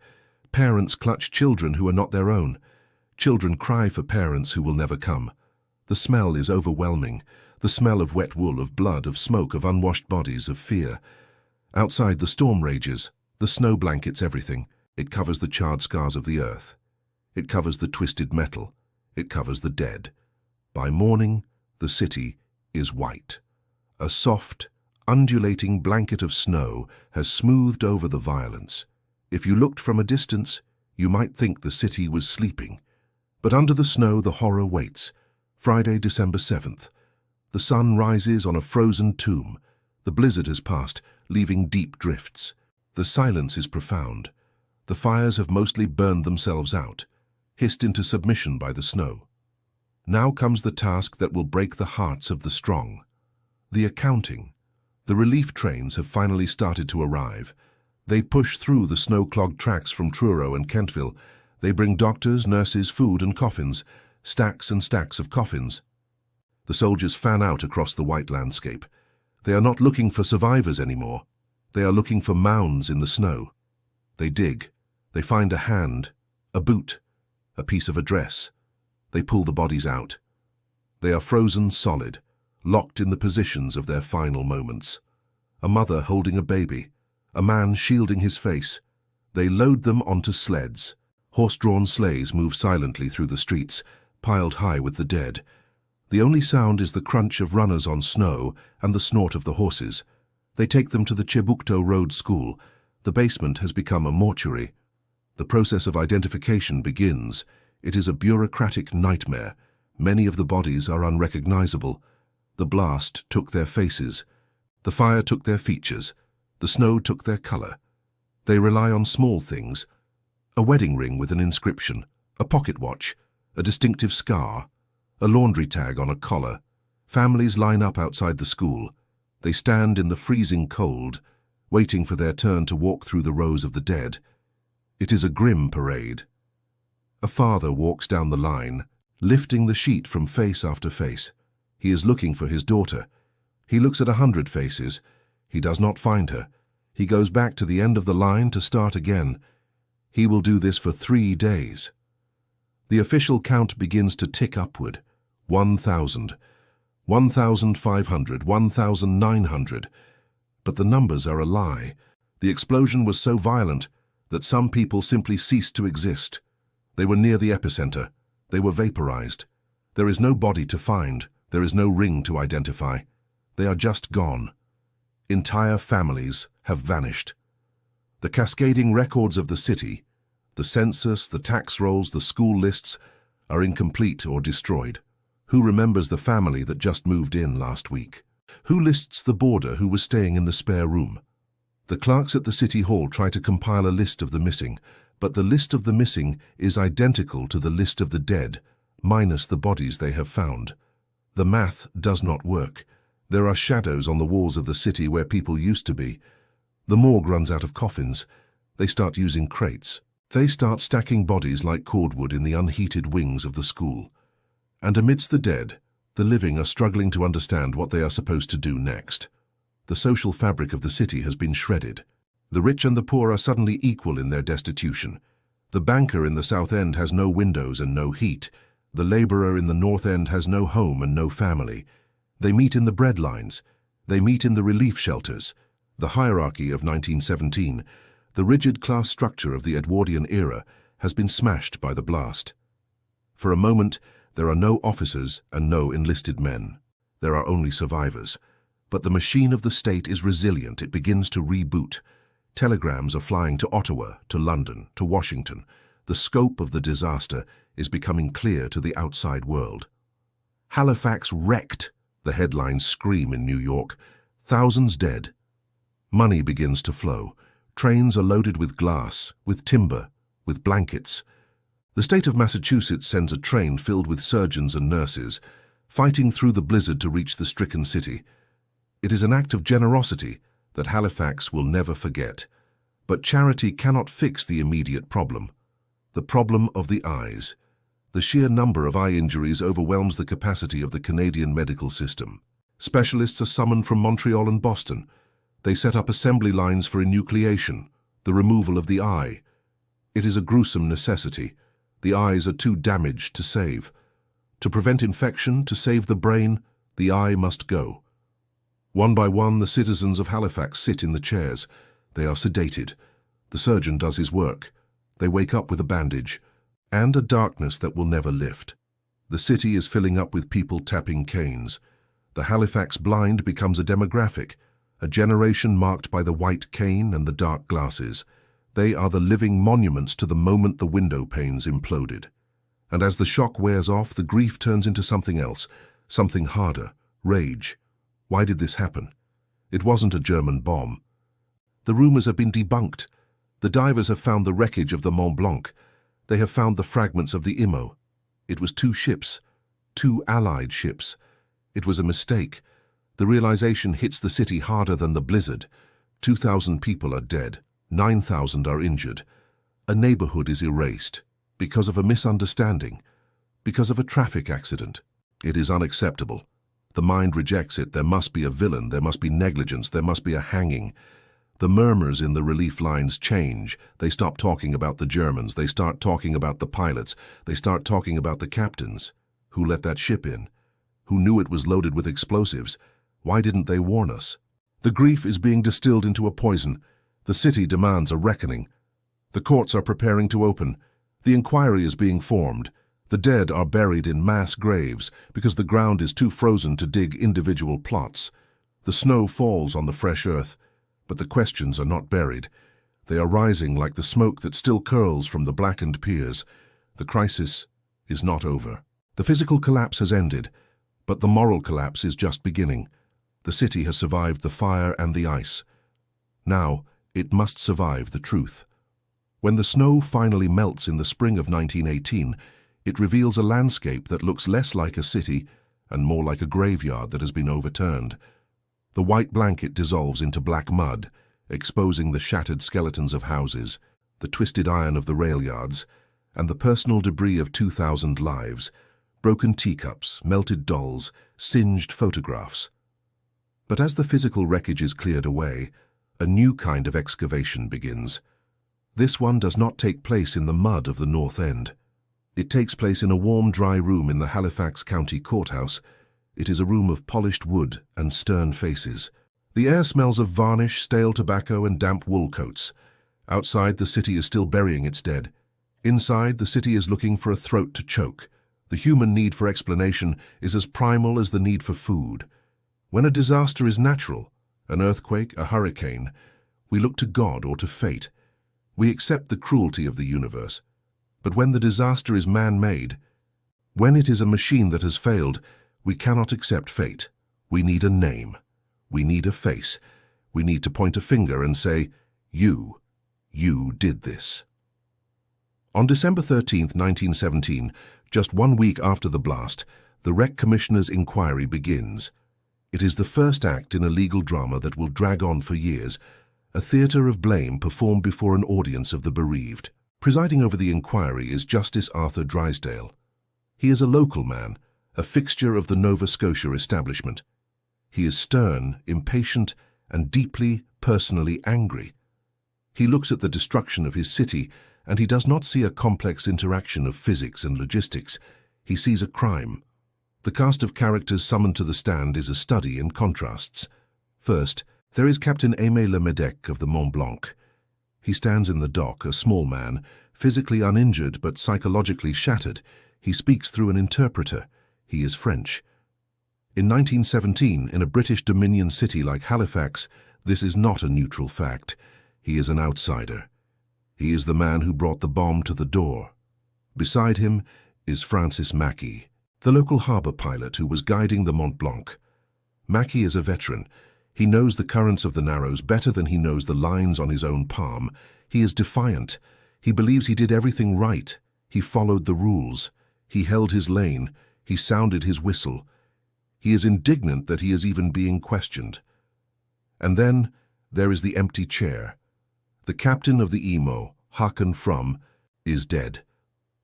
Parents clutch children who are not their own. Children cry for parents who will never come. The smell is overwhelming. The smell of wet wool, of blood, of smoke, of unwashed bodies, of fear. Outside, the storm rages. The snow blankets everything. It covers the charred scars of the earth. It covers the twisted metal. It covers the dead. By morning, the city is white. A soft, undulating blanket of snow has smoothed over the violence. If you looked from a distance, you might think the city was sleeping. But under the snow, the horror waits. Friday, December 7th. The sun rises on a frozen tomb. The blizzard has passed, leaving deep drifts. The silence is profound. The fires have mostly burned themselves out, hissed into submission by the snow. Now comes the task that will break the hearts of the strong. The accounting. The relief trains have finally started to arrive. They push through the snow-clogged tracks from Truro and Kentville. They bring doctors, nurses, food and coffins, stacks and stacks of coffins. The soldiers fan out across the white landscape. They are not looking for survivors anymore. They are looking for mounds in the snow. They dig. They find a hand, a boot, a piece of a dress. They pull the bodies out. They are frozen solid, locked in the positions of their final moments. A mother holding a baby, a man shielding his face. They load them onto sleds. Horse-drawn sleighs move silently through the streets, piled high with the dead. The only sound is the crunch of runners on snow and the snort of the horses. They take them to the Chibukto Road School. The basement has become a mortuary. The process of identification begins. It is a bureaucratic nightmare. Many of the bodies are unrecognizable. The blast took their faces. The fire took their features. The snow took their color. They rely on small things. A wedding ring with an inscription, a pocket watch, a distinctive scar, a laundry tag on a collar. Families line up outside the school. They stand in the freezing cold, waiting for their turn to walk through the rows of the dead. It is a grim parade. A father walks down the line, lifting the sheet from face after face. He is looking for his daughter. He looks at 100 faces. He does not find her. He goes back to the end of the line to start again. He will do this for 3 days. The official count begins to tick upward. 1,000, 1,500, 1,900. But the numbers are a lie. The explosion was so violent that some people simply ceased to exist. They were near the epicenter. They were vaporized. There is no body to find. There is no ring to identify. They are just gone. Entire families have vanished. The cascading records of the city, the census, the tax rolls, the school lists, are incomplete or destroyed. Who remembers the family that just moved in last week? Who lists the boarder who was staying in the spare room? The clerks at the city hall try to compile a list of the missing, but the list of the missing is identical to the list of the dead, minus the bodies they have found. The math does not work. There are shadows on the walls of the city where people used to be. The morgue runs out of coffins. They start using crates. They start stacking bodies like cordwood in the unheated wings of the school. And amidst the dead, the living are struggling to understand what they are supposed to do next. The social fabric of the city has been shredded. The rich and the poor are suddenly equal in their destitution. The banker in the South End has no windows and no heat. The laborer in the North End has no home and no family. They meet in the bread lines. They meet in the relief shelters. The hierarchy of 1917, the rigid class structure of the Edwardian era, has been smashed by the blast. For a moment, there are no officers and no enlisted men. There are only survivors. But the machine of the state is resilient. It begins to reboot. Telegrams are flying to Ottawa, to London, to Washington. The scope of the disaster is becoming clear to the outside world. Halifax wrecked, the headlines scream in New York. Thousands dead. Money begins to flow. Trains are loaded with glass, with timber, with blankets. The state of Massachusetts sends a train filled with surgeons and nurses, fighting through the blizzard to reach the stricken city. It is an act of generosity that Halifax will never forget. But charity cannot fix the immediate problem. The problem of the eyes. The sheer number of eye injuries overwhelms the capacity of the Canadian medical system. Specialists are summoned from Montreal and Boston. They set up assembly lines for enucleation, the removal of the eye. It is a gruesome necessity. The eyes are too damaged to save. To prevent infection, to save the brain, the eye must go. One by one, the citizens of Halifax sit in the chairs. They are sedated. The surgeon does his work. They wake up with a bandage and a darkness that will never lift. The city is filling up with people tapping canes. The Halifax blind becomes a demographic, a generation marked by the white cane and the dark glasses. They are the living monuments to the moment the window panes imploded. And as the shock wears off, the grief turns into something else, something harder, rage. Why did this happen? It wasn't a German bomb. The rumors have been debunked. The divers have found the wreckage of the Mont-Blanc. They have found the fragments of the Imo. It was 2 ships, 2 Allied ships. It was a mistake. The realization hits the city harder than the blizzard. 2,000 people are dead. 9,000 are injured. A neighborhood is erased because of a misunderstanding, because of a traffic accident. It is unacceptable. The mind rejects it. There must be a villain. There must be negligence. There must be a hanging. The murmurs in the relief lines change. They stop talking about the Germans. They start talking about the pilots. They start talking about the captains. Who let that ship in? Who knew it was loaded with explosives? Why didn't they warn us? The grief is being distilled into a poison. The city demands a reckoning. The courts are preparing to open. The inquiry is being formed. The dead are buried in mass graves because the ground is too frozen to dig individual plots. The snow falls on the fresh earth, but the questions are not buried. They are rising like the smoke that still curls from the blackened piers. The crisis is not over. The physical collapse has ended, but the moral collapse is just beginning. The city has survived the fire and the ice. Now, it must survive the truth. When the snow finally melts in the spring of 1918, it reveals a landscape that looks less like a city and more like a graveyard that has been overturned. The white blanket dissolves into black mud, exposing the shattered skeletons of houses, the twisted iron of the rail yards, and the personal debris of 2,000 lives, broken teacups, melted dolls, singed photographs. But as the physical wreckage is cleared away, a new kind of excavation begins. This one does not take place in the mud of the North End. It takes place in a warm, dry room in the Halifax County Courthouse. It is a room of polished wood and stern faces. The air smells of varnish, stale tobacco, and damp wool coats. Outside, the city is still burying its dead. Inside, the city is looking for a throat to choke. The human need for explanation is as primal as the need for food. When a disaster is natural, an earthquake, a hurricane, we look to God or to fate. We accept the cruelty of the universe. But when the disaster is man-made, when it is a machine that has failed, we cannot accept fate. We need a name. We need a face. We need to point a finger and say, you did this. On December 13, 1917, just 1 week after the blast, the Wreck Commissioner's inquiry begins. It is the first act in a legal drama that will drag on for years, a theatre of blame performed before an audience of the bereaved. Presiding over the inquiry is Justice Arthur Drysdale. He is a local man, a fixture of the Nova Scotia establishment. He is stern, impatient, and deeply, personally angry. He looks at the destruction of his city, and he does not see a complex interaction of physics and logistics. He sees a crime. The cast of characters summoned to the stand is a study in contrasts. First, there is Captain Aimé Lemedec of the Mont-Blanc. He stands in the dock, a small man, physically uninjured but psychologically shattered. He speaks through an interpreter. He is French. In 1917, in a British Dominion city like Halifax, this is not a neutral fact. He is an outsider. He is the man who brought the bomb to the door. Beside him is Francis Mackey, the local harbour pilot who was guiding the Mont-Blanc. Mackey is a veteran. He knows the currents of the Narrows better than he knows the lines on his own palm. He is defiant. He believes he did everything right. He followed the rules. He held his lane. He sounded his whistle. He is indignant that he is even being questioned. And then there is the empty chair. The captain of the Imo, Håkon From, is dead.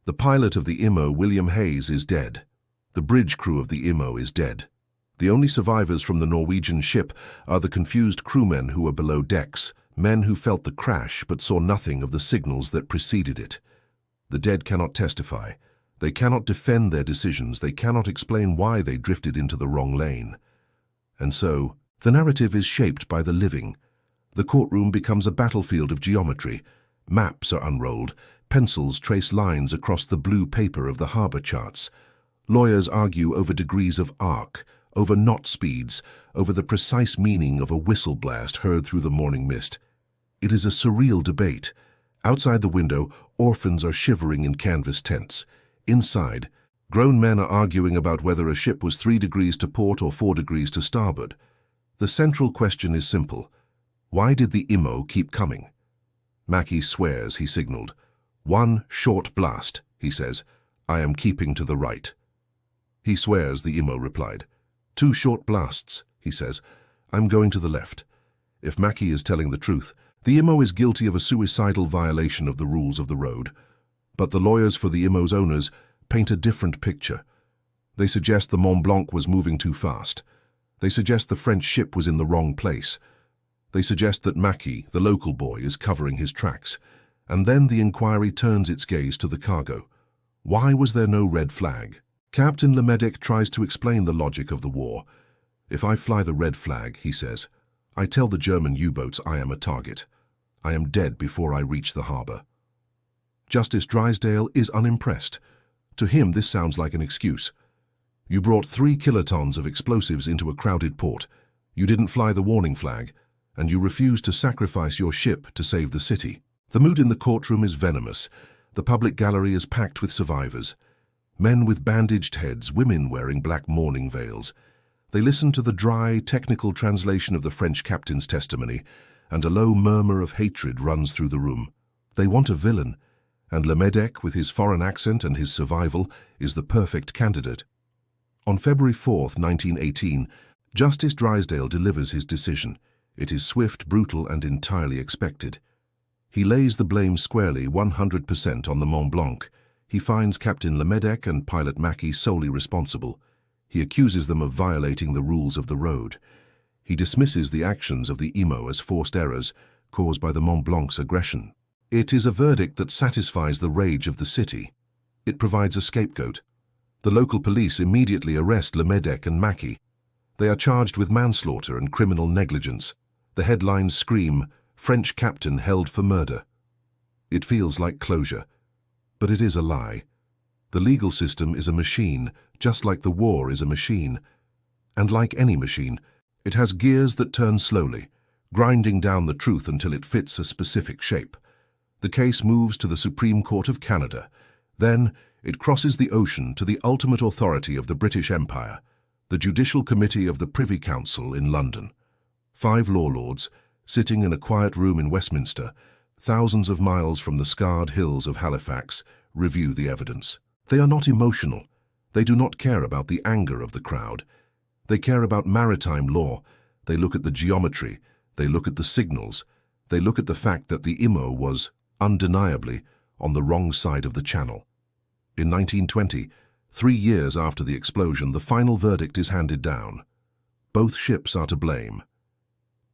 The pilot of the Imo, William Hayes, is dead. The bridge crew of the Imo is dead. The only survivors from the Norwegian ship are the confused crewmen who were below decks, men who felt the crash but saw nothing of the signals that preceded it. The dead cannot testify. They cannot defend their decisions. They cannot explain why they drifted into the wrong lane. And so, the narrative is shaped by the living. The courtroom becomes a battlefield of geometry. Maps are unrolled. Pencils trace lines across the blue paper of the harbour charts. Lawyers argue over degrees of arc, over knot speeds, over the precise meaning of a whistle blast heard through the morning mist. It is a surreal debate. Outside the window, orphans are shivering in canvas tents. Inside, grown men are arguing about whether a ship was 3 degrees to port or 4 degrees to starboard. The central question is simple. Why did the Imo keep coming? Mackey swears, he signaled. 1 short blast, he says. I am keeping to the right. He swears, the Imo replied. 2 short blasts, he says. I'm going to the left. If Mackey is telling the truth, the Imo is guilty of a suicidal violation of the rules of the road. But the lawyers for the Imo's owners paint a different picture. They suggest the Mont-Blanc was moving too fast. They suggest the French ship was in the wrong place. They suggest that Mackey, the local boy, is covering his tracks. And then the inquiry turns its gaze to the cargo. Why was there no red flag? Captain Lemedec tries to explain the logic of the war. If I fly the red flag, he says, I tell the German U-boats I am a target. I am dead before I reach the harbour. Justice Drysdale is unimpressed. To him, this sounds like an excuse. You brought 3 kilotons of explosives into a crowded port. You didn't fly the warning flag, and you refused to sacrifice your ship to save the city. The mood in the courtroom is venomous. The public gallery is packed with survivors. Men with bandaged heads, women wearing black mourning veils. They listen to the dry, technical translation of the French captain's testimony, and a low murmur of hatred runs through the room. They want a villain, and Le Medec, with his foreign accent and his survival, is the perfect candidate. On February 4th, 1918, Justice Drysdale delivers his decision. It is swift, brutal, and entirely expected. He lays the blame squarely 100% on the Mont-Blanc. He finds Captain Le Medec and pilot Mackey solely responsible. He accuses them of violating the rules of the road. He dismisses the actions of the IMO as forced errors caused by the Mont-Blanc's aggression. It is a verdict that satisfies the rage of the city. It provides a scapegoat. The local police immediately arrest Le Medec and Mackey. They are charged with manslaughter and criminal negligence. The headlines scream, "French captain held for murder." It feels like closure, but it is a lie. The legal system is a machine, just like the war is a machine. And like any machine, it has gears that turn slowly, grinding down the truth until it fits a specific shape. The case moves to the Supreme Court of Canada. Then it crosses the ocean to the ultimate authority of the British Empire, the Judicial Committee of the Privy Council in London. 5 law lords, sitting in a quiet room in Westminster, thousands of miles from the scarred hills of Halifax, review the evidence. They are not emotional. They do not care about the anger of the crowd. They care about maritime law. They look at the geometry. They look at the signals. They look at the fact that the IMO was, undeniably, on the wrong side of the channel. In 1920, 3 years after the explosion, the final verdict is handed down. Both ships are to blame.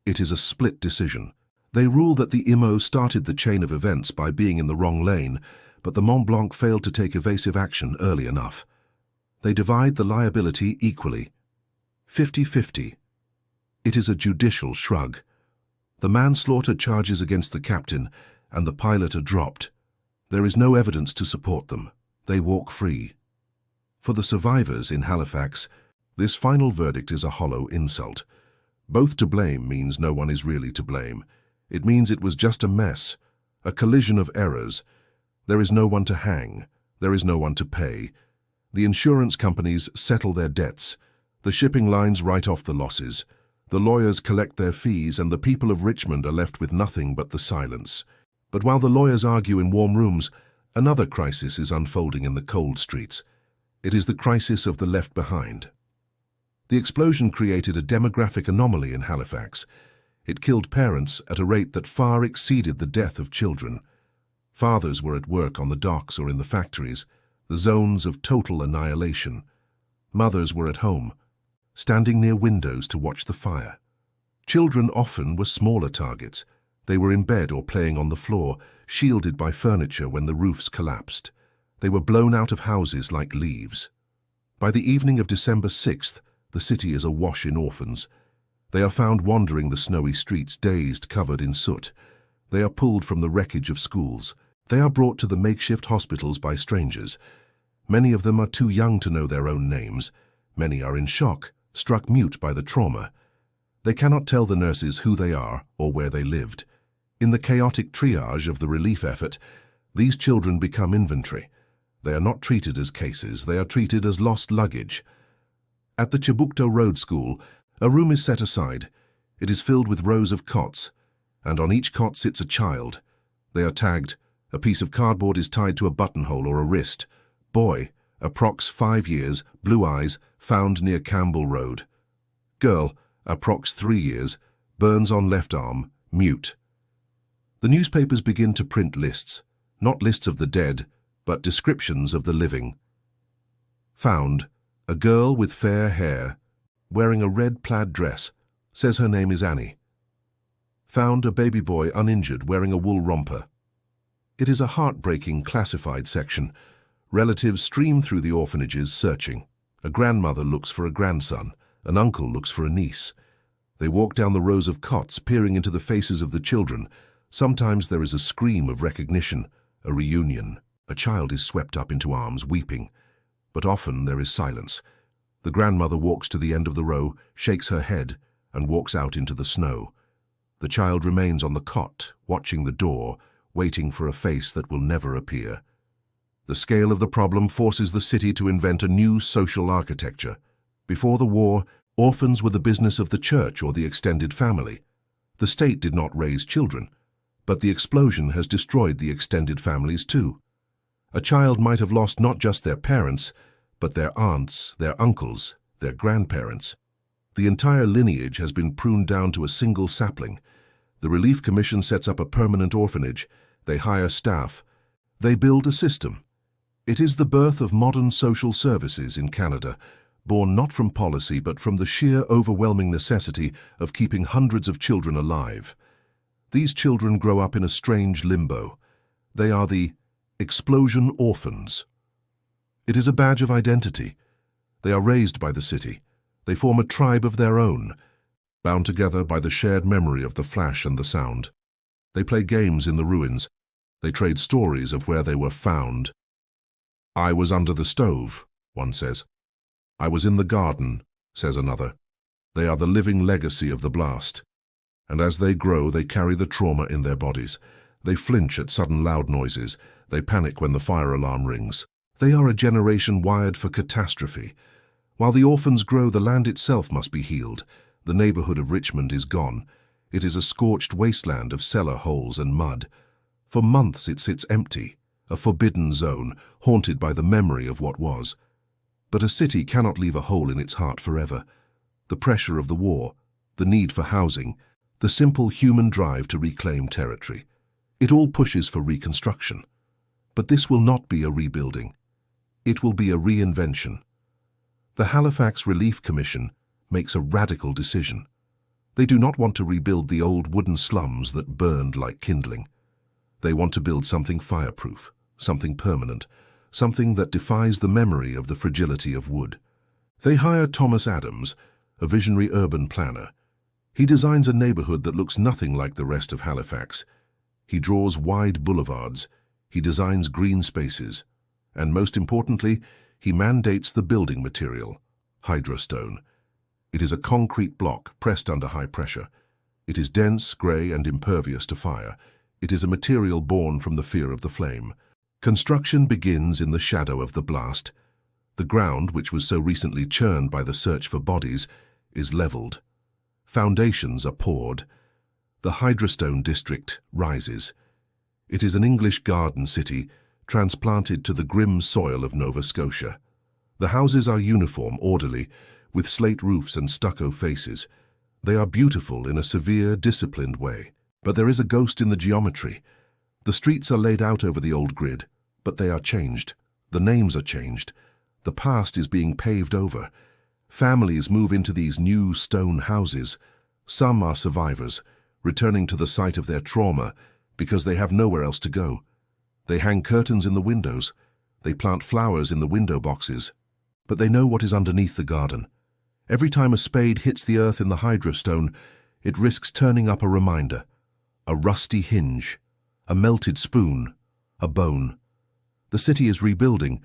It is a split decision. They rule that the IMO started the chain of events by being in the wrong lane, but the Mont-Blanc failed to take evasive action early enough. They divide the liability equally. 50-50. It is a judicial shrug. The manslaughter charges against the captain and the pilot are dropped. There is no evidence to support them. They walk free. For the survivors in Halifax, this final verdict is a hollow insult. Both to blame means no one is really to blame. It means it was just a mess, a collision of errors. There is no one to hang. There is no one to pay. The insurance companies settle their debts. The shipping lines write off the losses. The lawyers collect their fees, and the people of Richmond are left with nothing but the silence. But while the lawyers argue in warm rooms, another crisis is unfolding in the cold streets. It is the crisis of the left behind. The explosion created a demographic anomaly in Halifax. It killed parents at a rate that far exceeded the death of children. Fathers were at work on the docks or in the factories, the zones of total annihilation. Mothers were at home, standing near windows to watch the fire. Children often were smaller targets. They were in bed or playing on the floor, shielded by furniture when the roofs collapsed. They were blown out of houses like leaves. By the evening of December 6th, the city is awash in orphans. They are found wandering the snowy streets, dazed, covered in soot. They are pulled from the wreckage of schools. They are brought to the makeshift hospitals by strangers. Many of them are too young to know their own names. Many are in shock, struck mute by the trauma. They cannot tell the nurses who they are or where they lived. In the chaotic triage of the relief effort, these children become inventory. They are not treated as cases, they are treated as lost luggage. At the Chibukto Road School, a room is set aside. It is filled with rows of cots, and on each cot sits a child. They are tagged. A piece of cardboard is tied to a buttonhole or a wrist. Boy, approx 5 years, blue eyes, found near Campbell Road. Girl, approx 3 years, burns on left arm, mute. The newspapers begin to print lists, not lists of the dead, but descriptions of the living. Found, a girl with fair hair, wearing a red plaid dress, says her name is Annie. Found a baby boy uninjured wearing a wool romper. It is a heartbreaking classified section. Relatives stream through the orphanages searching. A grandmother looks for a grandson. An uncle looks for a niece. They walk down the rows of cots, peering into the faces of the children. Sometimes there is a scream of recognition, A reunion. A child is swept up into arms, weeping. But often there is silence. The grandmother walks to the end of the row, shakes her head, and walks out into the snow. The child remains on the cot, watching the door, waiting for a face that will never appear. The scale of the problem forces the city to invent a new social architecture. Before the war, orphans were the business of the church or the extended family. The state did not raise children, but the explosion has destroyed the extended families too. A child might have lost not just their parents, but their aunts, their uncles, their grandparents. The entire lineage has been pruned down to a single sapling. The Relief Commission sets up a permanent orphanage. They hire staff. They build a system. It is the birth of modern social services in Canada, born not from policy but from the sheer overwhelming necessity of keeping hundreds of children alive. These children grow up in a strange limbo. They are the explosion orphans. It is a badge of identity. They are raised by the city. They form a tribe of their own, bound together by the shared memory of the flash and the sound. They play games in the ruins. They trade stories of where they were found. "I was under the stove," one says. "I was in the garden," says another. They are the living legacy of the blast. And as they grow, they carry the trauma in their bodies. They flinch at sudden loud noises. They panic when the fire alarm rings. They are a generation wired for catastrophe. While the orphans grow, the land itself must be healed. The neighborhood of Richmond is gone. It is a scorched wasteland of cellar holes and mud. For months it sits empty, a forbidden zone, haunted by the memory of what was. But a city cannot leave a hole in its heart forever. The pressure of the war, the need for housing, the simple human drive to reclaim territory. It all pushes for reconstruction. But this will not be a rebuilding. It will be a reinvention. The Halifax Relief Commission makes a radical decision. They do not want to rebuild the old wooden slums that burned like kindling. They want to build something fireproof, something permanent, something that defies the memory of the fragility of wood. They hire Thomas Adams, a visionary urban planner. He designs a neighborhood that looks nothing like the rest of Halifax. He draws wide boulevards. He designs green spaces. And most importantly, he mandates the building material, hydrostone. It is a concrete block pressed under high pressure. It is dense, grey, and impervious to fire. It is a material born from the fear of the flame. Construction begins in the shadow of the blast. The ground, which was so recently churned by the search for bodies, is leveled. Foundations are poured. The hydrostone district rises. It is an English garden city, transplanted to the grim soil of Nova Scotia. The houses are uniform, orderly, with slate roofs and stucco faces. They are beautiful in a severe, disciplined way. But there is a ghost in the geometry. The streets are laid out over the old grid, but they are changed. The names are changed. The past is being paved over. Families move into these new stone houses. Some are survivors, returning to the site of their trauma because they have nowhere else to go. They hang curtains in the windows. They plant flowers in the window boxes. But they know what is underneath the garden. Every time a spade hits the earth in the hydrostone, it risks turning up a reminder. A rusty hinge, a melted spoon, a bone. The city is rebuilding,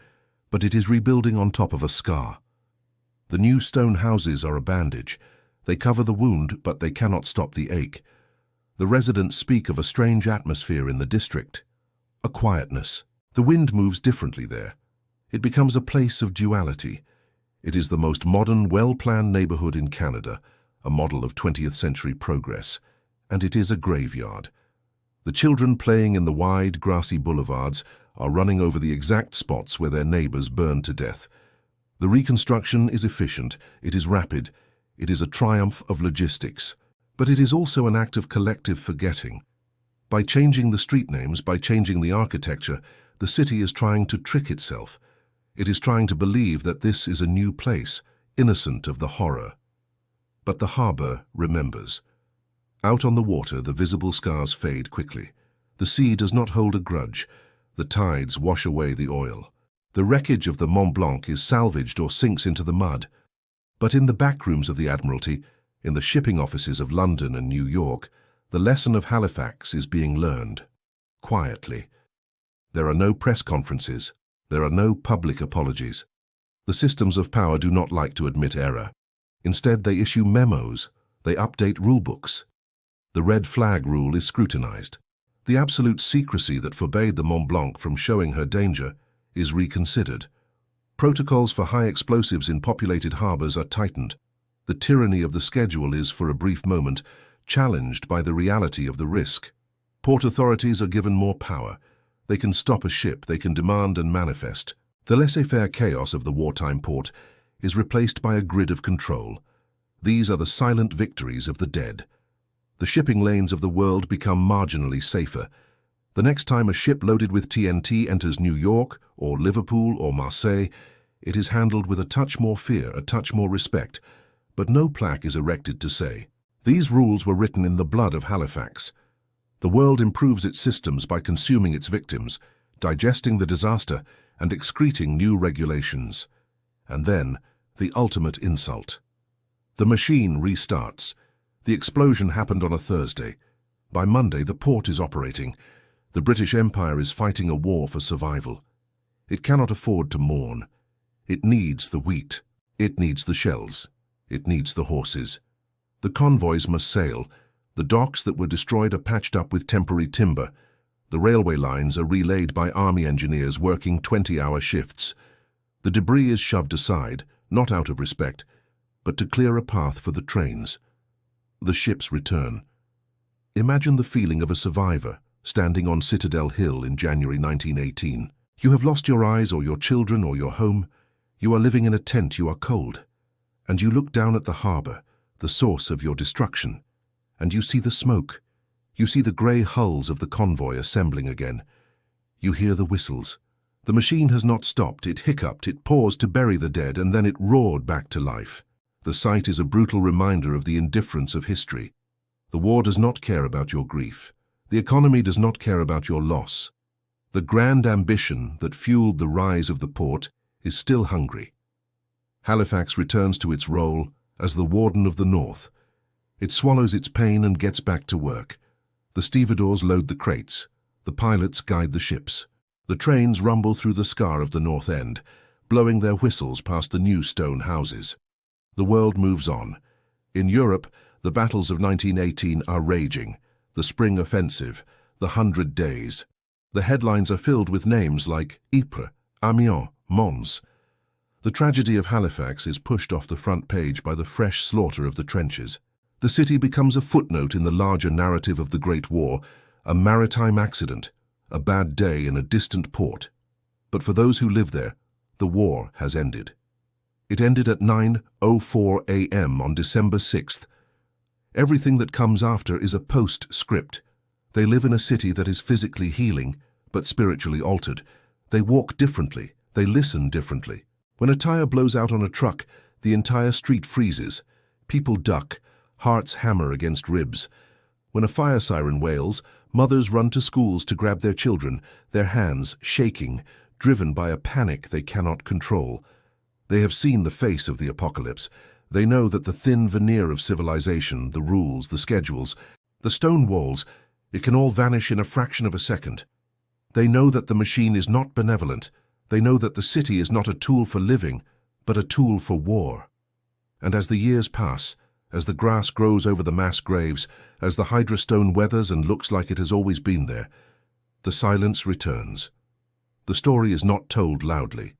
but it is rebuilding on top of a scar. The new stone houses are a bandage. They cover the wound, but they cannot stop the ache. The residents speak of a strange atmosphere in the district. A quietness. The wind moves differently there. It becomes a place of duality. It is the most modern, well-planned neighborhood in Canada, a model of 20th century progress, and it is a graveyard. The children playing in the wide, grassy boulevards are running over the exact spots where their neighbors burned to death. The reconstruction is efficient, it is rapid, it is a triumph of logistics, but it is also an act of collective forgetting. By changing the street names, by changing the architecture, the city is trying to trick itself. It is trying to believe that this is a new place, innocent of the horror. But the harbor remembers. Out on the water, the visible scars fade quickly. The sea does not hold a grudge. The tides wash away the oil. The wreckage of the Mont-Blanc is salvaged or sinks into the mud. But in the back rooms of the Admiralty, in the shipping offices of London and New York, the lesson of Halifax is being learned. Quietly. There are no press conferences. There are no public apologies. The systems of power do not like to admit error. Instead, they issue memos. They update rulebooks. The red flag rule is scrutinized. The absolute secrecy that forbade the Mont-Blanc from showing her danger is reconsidered. Protocols for high explosives in populated harbors are tightened. The tyranny of the schedule is, for a brief moment, challenged by the reality of the risk. Port authorities are given more power. They can stop a ship, they can demand and manifest. The laissez-faire chaos of the wartime port is replaced by a grid of control. These are the silent victories of the dead. The shipping lanes of the world become marginally safer. The next time a ship loaded with TNT enters New York, or Liverpool, or Marseille, it is handled with a touch more fear, a touch more respect, but no plaque is erected to say, "These rules were written in the blood of Halifax." The world improves its systems by consuming its victims, digesting the disaster, and excreting new regulations. And then, the ultimate insult. The machine restarts. The explosion happened on a Thursday. By Monday, the port is operating. The British Empire is fighting a war for survival. It cannot afford to mourn. It needs the wheat. It needs the shells. It needs the horses. The convoys must sail. The docks that were destroyed are patched up with temporary timber. The railway lines are relaid by army engineers working 20-hour shifts. The debris is shoved aside, not out of respect, but to clear a path for the trains. The ships return. Imagine the feeling of a survivor standing on Citadel Hill in January 1918. You have lost your eyes or your children or your home. You are living in a tent, you are cold. And you look down at the harbour, the source of your destruction, and you see the smoke. You see the grey hulls of the convoy assembling again. You hear the whistles. The machine has not stopped. It hiccuped, it paused to bury the dead, and then it roared back to life. The sight is a brutal reminder of the indifference of history. The war does not care about your grief. The economy does not care about your loss. The grand ambition that fueled the rise of the port is still hungry. Halifax returns to its role as the warden of the North. It swallows its pain and gets back to work. The stevedores load the crates. The pilots guide the ships. The trains rumble through the scar of the North End, blowing their whistles past the new stone houses. The world moves on. In Europe, the battles of 1918 are raging. The Spring Offensive, the 100 Days. The headlines are filled with names like Ypres, Amiens, Mons. The tragedy of Halifax is pushed off the front page by the fresh slaughter of the trenches. The city becomes a footnote in the larger narrative of the Great War, a maritime accident, a bad day in a distant port. But for those who live there, the war has ended. It ended at 9:04 a.m. on December 6th. Everything that comes after is a postscript. They live in a city that is physically healing, but spiritually altered. They walk differently. They listen differently. When a tire blows out on a truck, the entire street freezes. People duck. Hearts hammer against ribs. When a fire siren wails, mothers run to schools to grab their children, their hands shaking, driven by a panic they cannot control. They have seen the face of the apocalypse. They know that the thin veneer of civilization, the rules, the schedules, the stone walls, it can all vanish in a fraction of a second. They know that the machine is not benevolent. They know that the city is not a tool for living, but a tool for war. And as the years pass, as the grass grows over the mass graves, as the hydrostone weathers and looks like it has always been there, the silence returns. The story is not told loudly.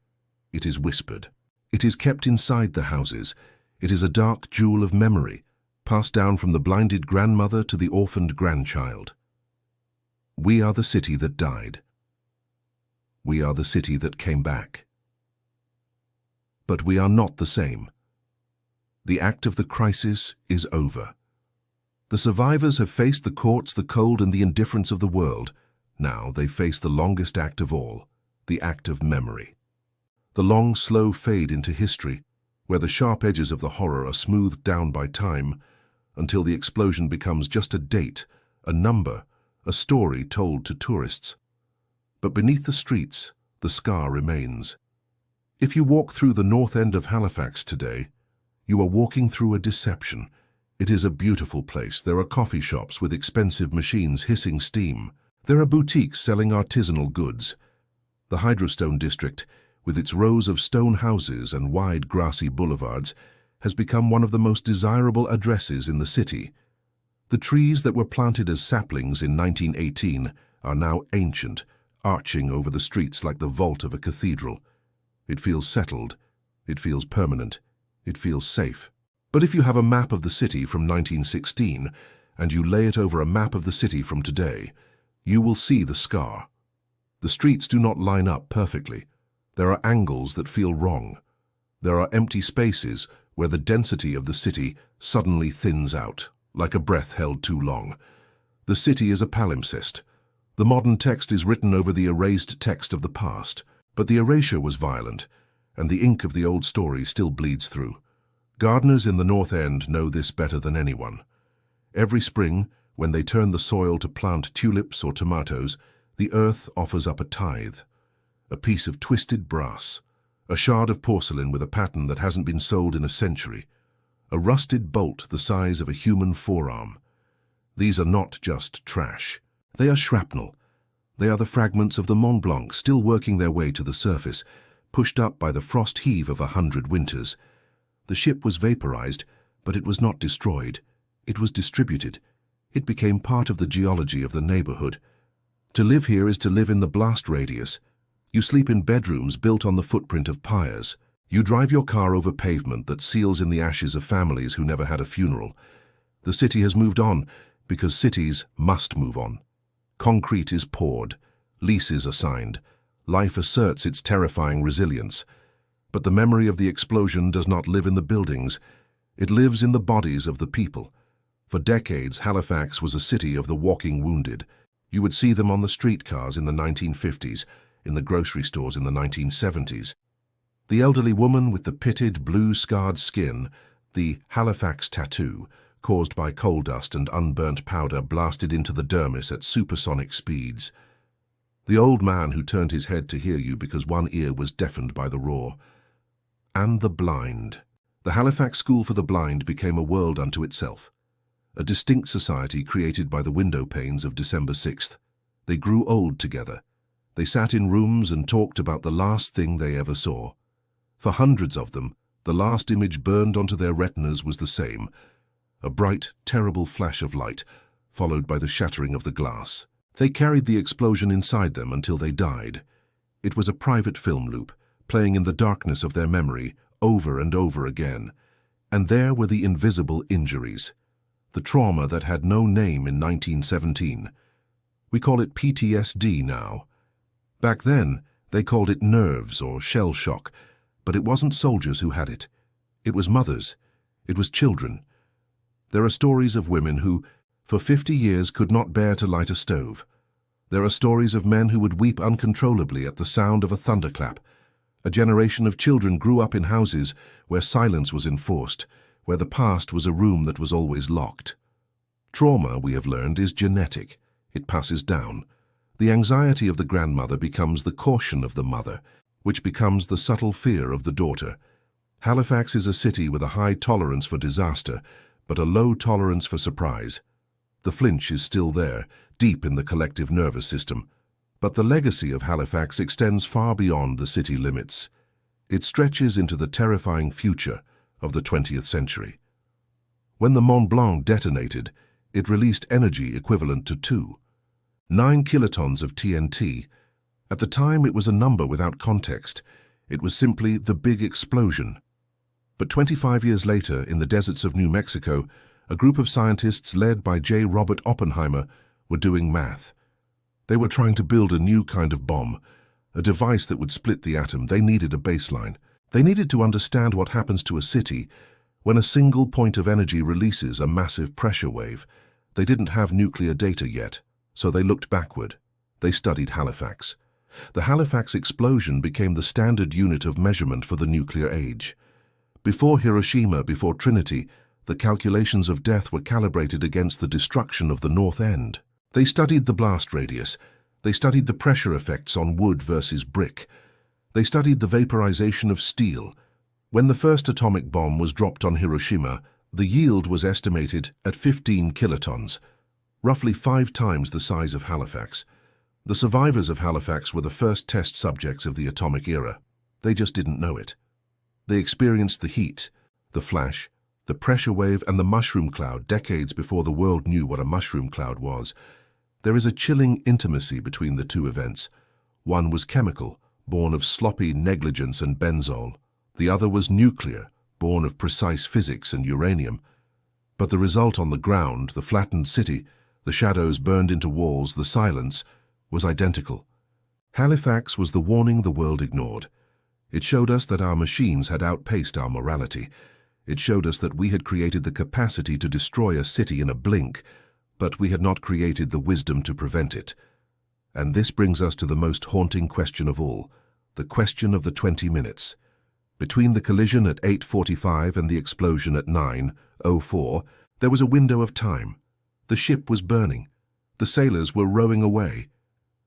It is whispered. It is kept inside the houses. It is a dark jewel of memory, passed down from the blinded grandmother to the orphaned grandchild. We are the city that died. We are the city that came back. But we are not the same. The act of the crisis is over. The survivors have faced the courts, the cold, and the indifference of the world. Now they face the longest act of all, the act of memory. The long, slow fade into history, where the sharp edges of the horror are smoothed down by time, until the explosion becomes just a date, a number, a story told to tourists. But beneath the streets, the scar remains. If you walk through the north end of Halifax today, you are walking through a deception. It is a beautiful place. There are coffee shops with expensive machines hissing steam. There are boutiques selling artisanal goods. The Hydrostone district, with its rows of stone houses and wide grassy boulevards, has become one of the most desirable addresses in the city. The trees that were planted as saplings in 1918 are now ancient, arching over the streets like the vault of a cathedral. It feels settled, it feels permanent, it feels safe. But if you have a map of the city from 1916 and you lay it over a map of the city from today, you will see the scar. The streets do not line up perfectly. There are angles that feel wrong. There are empty spaces where the density of the city suddenly thins out, like a breath held too long. The city is a palimpsest. The modern text is written over the erased text of the past, but the erasure was violent, and the ink of the old story still bleeds through. Gardeners in the North End know this better than anyone. Every spring, when they turn the soil to plant tulips or tomatoes, the earth offers up a tithe, a piece of twisted brass, a shard of porcelain with a pattern that hasn't been sold in a century, a rusted bolt the size of a human forearm. These are not just trash. They are shrapnel. They are the fragments of the Mont-Blanc still working their way to the surface, pushed up by the frost heave of 100 winters. The ship was vaporized, but it was not destroyed. It was distributed. It became part of the geology of the neighborhood. To live here is to live in the blast radius. You sleep in bedrooms built on the footprint of pyres. You drive your car over pavement that seals in the ashes of families who never had a funeral. The city has moved on because cities must move on. Concrete is poured. Leases are signed. Life asserts its terrifying resilience. But the memory of the explosion does not live in the buildings. It lives in the bodies of the people. For decades, Halifax was a city of the walking wounded. You would see them on the streetcars in the 1950s, in the grocery stores in the 1970s. The elderly woman with the pitted, blue-scarred skin, the Halifax tattoo, caused by coal dust and unburnt powder blasted into the dermis at supersonic speeds. The old man who turned his head to hear you because one ear was deafened by the roar. And the blind. The Halifax School for the Blind became a world unto itself. A distinct society created by the window panes of December 6th. They grew old together. They sat in rooms and talked about the last thing they ever saw. For hundreds of them, the last image burned onto their retinas was the same. A bright, terrible flash of light, followed by the shattering of the glass. They carried the explosion inside them until they died. It was a private film loop, playing in the darkness of their memory over and over again. And there were the invisible injuries. The trauma that had no name in 1917. We call it PTSD now. Back then, they called it nerves or shell shock, but it wasn't soldiers who had it. It was mothers. It was children. There are stories of women who, for 50 years, could not bear to light a stove. There are stories of men who would weep uncontrollably at the sound of a thunderclap. A generation of children grew up in houses where silence was enforced, where the past was a room that was always locked. Trauma, we have learned, is genetic. It passes down. The anxiety of the grandmother becomes the caution of the mother, which becomes the subtle fear of the daughter. Halifax is a city with a high tolerance for disaster, but a low tolerance for surprise. The flinch is still there, deep in the collective nervous system. But the legacy of Halifax extends far beyond the city limits. It stretches into the terrifying future of the 20th century. When the Mont-Blanc detonated, it released energy equivalent to 9 kilotons of TNT. At the time, it was a number without context. It was simply the big explosion. But 25 years later, in the deserts of New Mexico, a group of scientists led by J. Robert Oppenheimer were doing math. They were trying to build a new kind of bomb, a device that would split the atom. They needed a baseline. They needed to understand what happens to a city when a single point of energy releases a massive pressure wave. They didn't have nuclear data yet, so they looked backward. They studied Halifax. The Halifax explosion became the standard unit of measurement for the nuclear age. Before Hiroshima, before Trinity, the calculations of death were calibrated against the destruction of the North End. They studied the blast radius. They studied the pressure effects on wood versus brick. They studied the vaporization of steel. When the first atomic bomb was dropped on Hiroshima, the yield was estimated at 15 kilotons, roughly 5 times the size of Halifax. The survivors of Halifax were the first test subjects of the atomic era. They just didn't know it. They experienced the heat, the flash, the pressure wave, and the mushroom cloud decades before the world knew what a mushroom cloud was. There is a chilling intimacy between the two events. One was chemical, born of sloppy negligence and benzol. The other was nuclear, born of precise physics and uranium. But the result on the ground, the flattened city, the shadows burned into walls, the silence, was identical. Halifax was the warning the world ignored. It showed us that our machines had outpaced our morality. It showed us that we had created the capacity to destroy a city in a blink, but we had not created the wisdom to prevent it. And this brings us to the most haunting question of all, the question of the 20 minutes. Between the collision at 8:45 and the explosion at 9:04, there was a window of time. The ship was burning. The sailors were rowing away.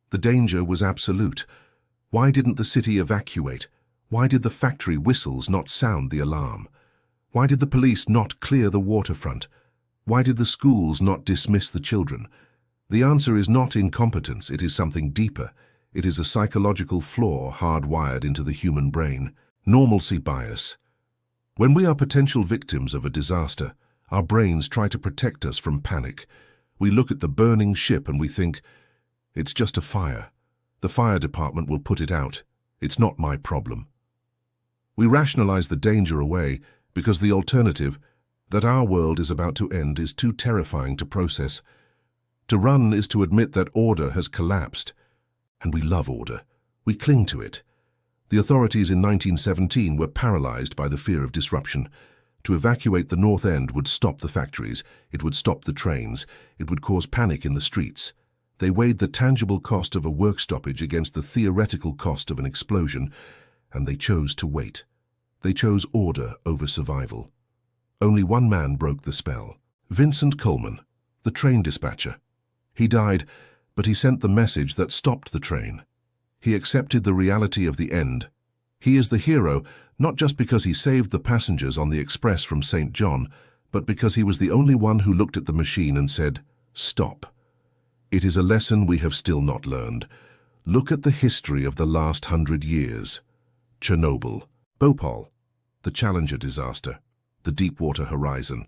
The danger was absolute. Why didn't the city evacuate? Why did the factory whistles not sound the alarm? Why did the police not clear the waterfront? Why did the schools not dismiss the children? The answer is not incompetence, it is something deeper. It is a psychological flaw hardwired into the human brain. Normalcy bias. When we are potential victims of a disaster, our brains try to protect us from panic. We look at the burning ship and we think, it's just a fire. The fire department will put it out. It's not my problem. We rationalize the danger away because the alternative, that our world is about to end, is too terrifying to process. To run is to admit that order has collapsed. And we love order. We cling to it. The authorities in 1917 were paralyzed by the fear of disruption. To evacuate the North End would stop the factories, it would stop the trains, it would cause panic in the streets. They weighed the tangible cost of a work stoppage against the theoretical cost of an explosion, and they chose to wait. They chose order over survival. Only one man broke the spell. Vincent Coleman, the train dispatcher. He died, but he sent the message that stopped the train. He accepted the reality of the end. He is the hero, not just because he saved the passengers on the express from St. John, but because he was the only one who looked at the machine and said, "Stop." It is a lesson we have still not learned. Look at the history of the last 100 years. Chernobyl, Bhopal, the Challenger disaster, the Deepwater Horizon.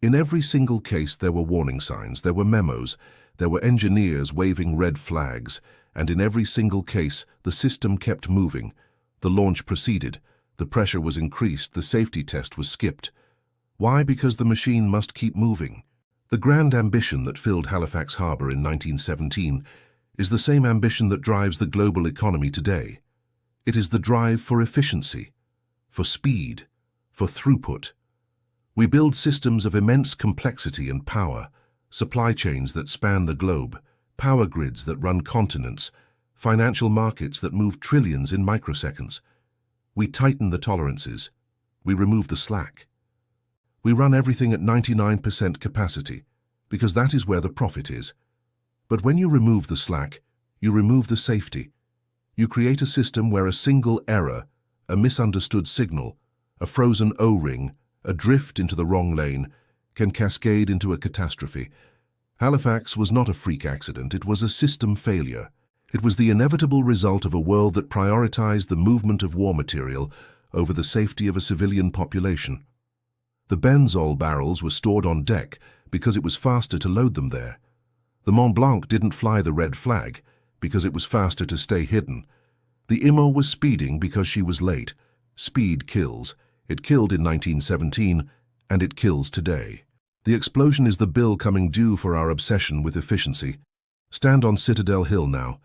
In every single case there were warning signs, there were memos, there were engineers waving red flags, and in every single case the system kept moving. The launch proceeded, the pressure was increased, the safety test was skipped. Why? Because the machine must keep moving. The grand ambition that filled Halifax Harbour in 1917 is the same ambition that drives the global economy today. It is the drive for efficiency, for speed, for throughput. We build systems of immense complexity and power, supply chains that span the globe, power grids that run continents, financial markets that move trillions in microseconds. We tighten the tolerances. We remove the slack. We run everything at 99% capacity, because that is where the profit is. But when you remove the slack, you remove the safety. You create a system where a single error, a misunderstood signal, a frozen O-ring, a drift into the wrong lane, can cascade into a catastrophe. Halifax was not a freak accident, it was a system failure. It was the inevitable result of a world that prioritized the movement of war material over the safety of a civilian population. The benzol barrels were stored on deck because it was faster to load them there. The Mont-Blanc didn't fly the red flag because it was faster to stay hidden. The IMO was speeding because she was late. Speed kills. It killed in 1917, and it kills today. The explosion is the bill coming due for our obsession with efficiency. Stand on Citadel Hill now.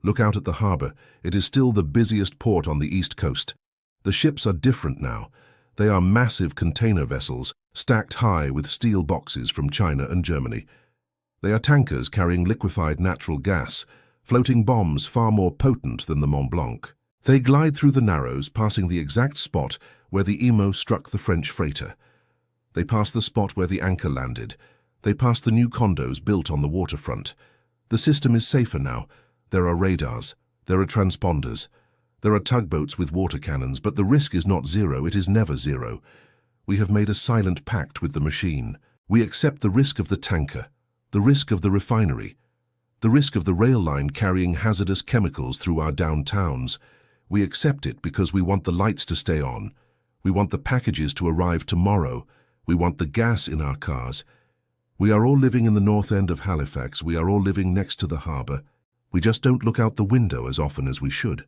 Look out at the harbour. It is still the busiest port on the east coast. The ships are different now. They are massive container vessels, stacked high with steel boxes from China and Germany. They are tankers carrying liquefied natural gas, floating bombs far more potent than the Mont-Blanc. They glide through the Narrows, passing the exact spot where the IMO struck the French freighter. They pass the spot where the anchor landed. They pass the new condos built on the waterfront. The system is safer now. There are radars. There are transponders. There are tugboats with water cannons, but the risk is not zero, it is never zero. We have made a silent pact with the machine. We accept the risk of the tanker, the risk of the refinery, The risk of the rail line carrying hazardous chemicals through our downtowns. We accept it because we want the lights to stay on. We want the packages to arrive tomorrow. We want the gas in our cars. We are all living in the north end of Halifax. We are all living next to the harbour. We just don't look out the window as often as we should.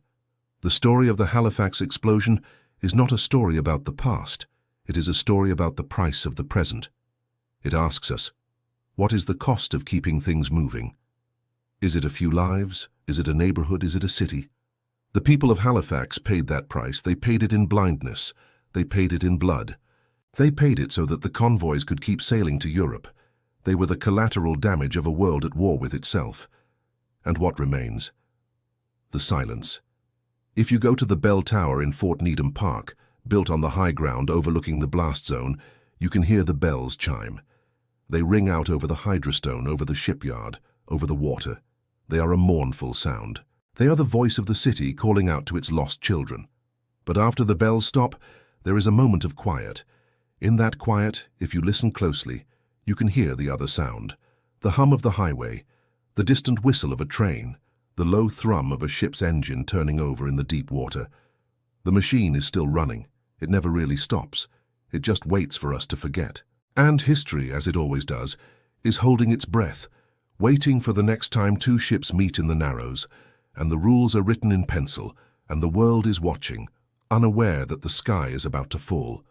The story of the Halifax explosion is not a story about the past. It is a story about the price of the present. It asks us, what is the cost of keeping things moving? Is it a few lives? Is it a neighbourhood? Is it a city? The people of Halifax paid that price. They paid it in blindness. They paid it in blood. They paid it so that the convoys could keep sailing to Europe. They were the collateral damage of a world at war with itself. And what remains? The silence. If you go to the bell tower in Fort Needham Park, built on the high ground overlooking the blast zone, you can hear the bells chime. They ring out over the hydrostone, over the shipyard, over the water. They are a mournful sound. They are the voice of the city calling out to its lost children. But after the bells stop, there is a moment of quiet. In that quiet, if you listen closely, you can hear the other sound. The hum of the highway, the distant whistle of a train, the low thrum of a ship's engine turning over in the deep water. The machine is still running. It never really stops. It just waits for us to forget. And history, as it always does, is holding its breath, waiting for the next time two ships meet in the Narrows, and the rules are written in pencil, and the world is watching, unaware that the sky is about to fall.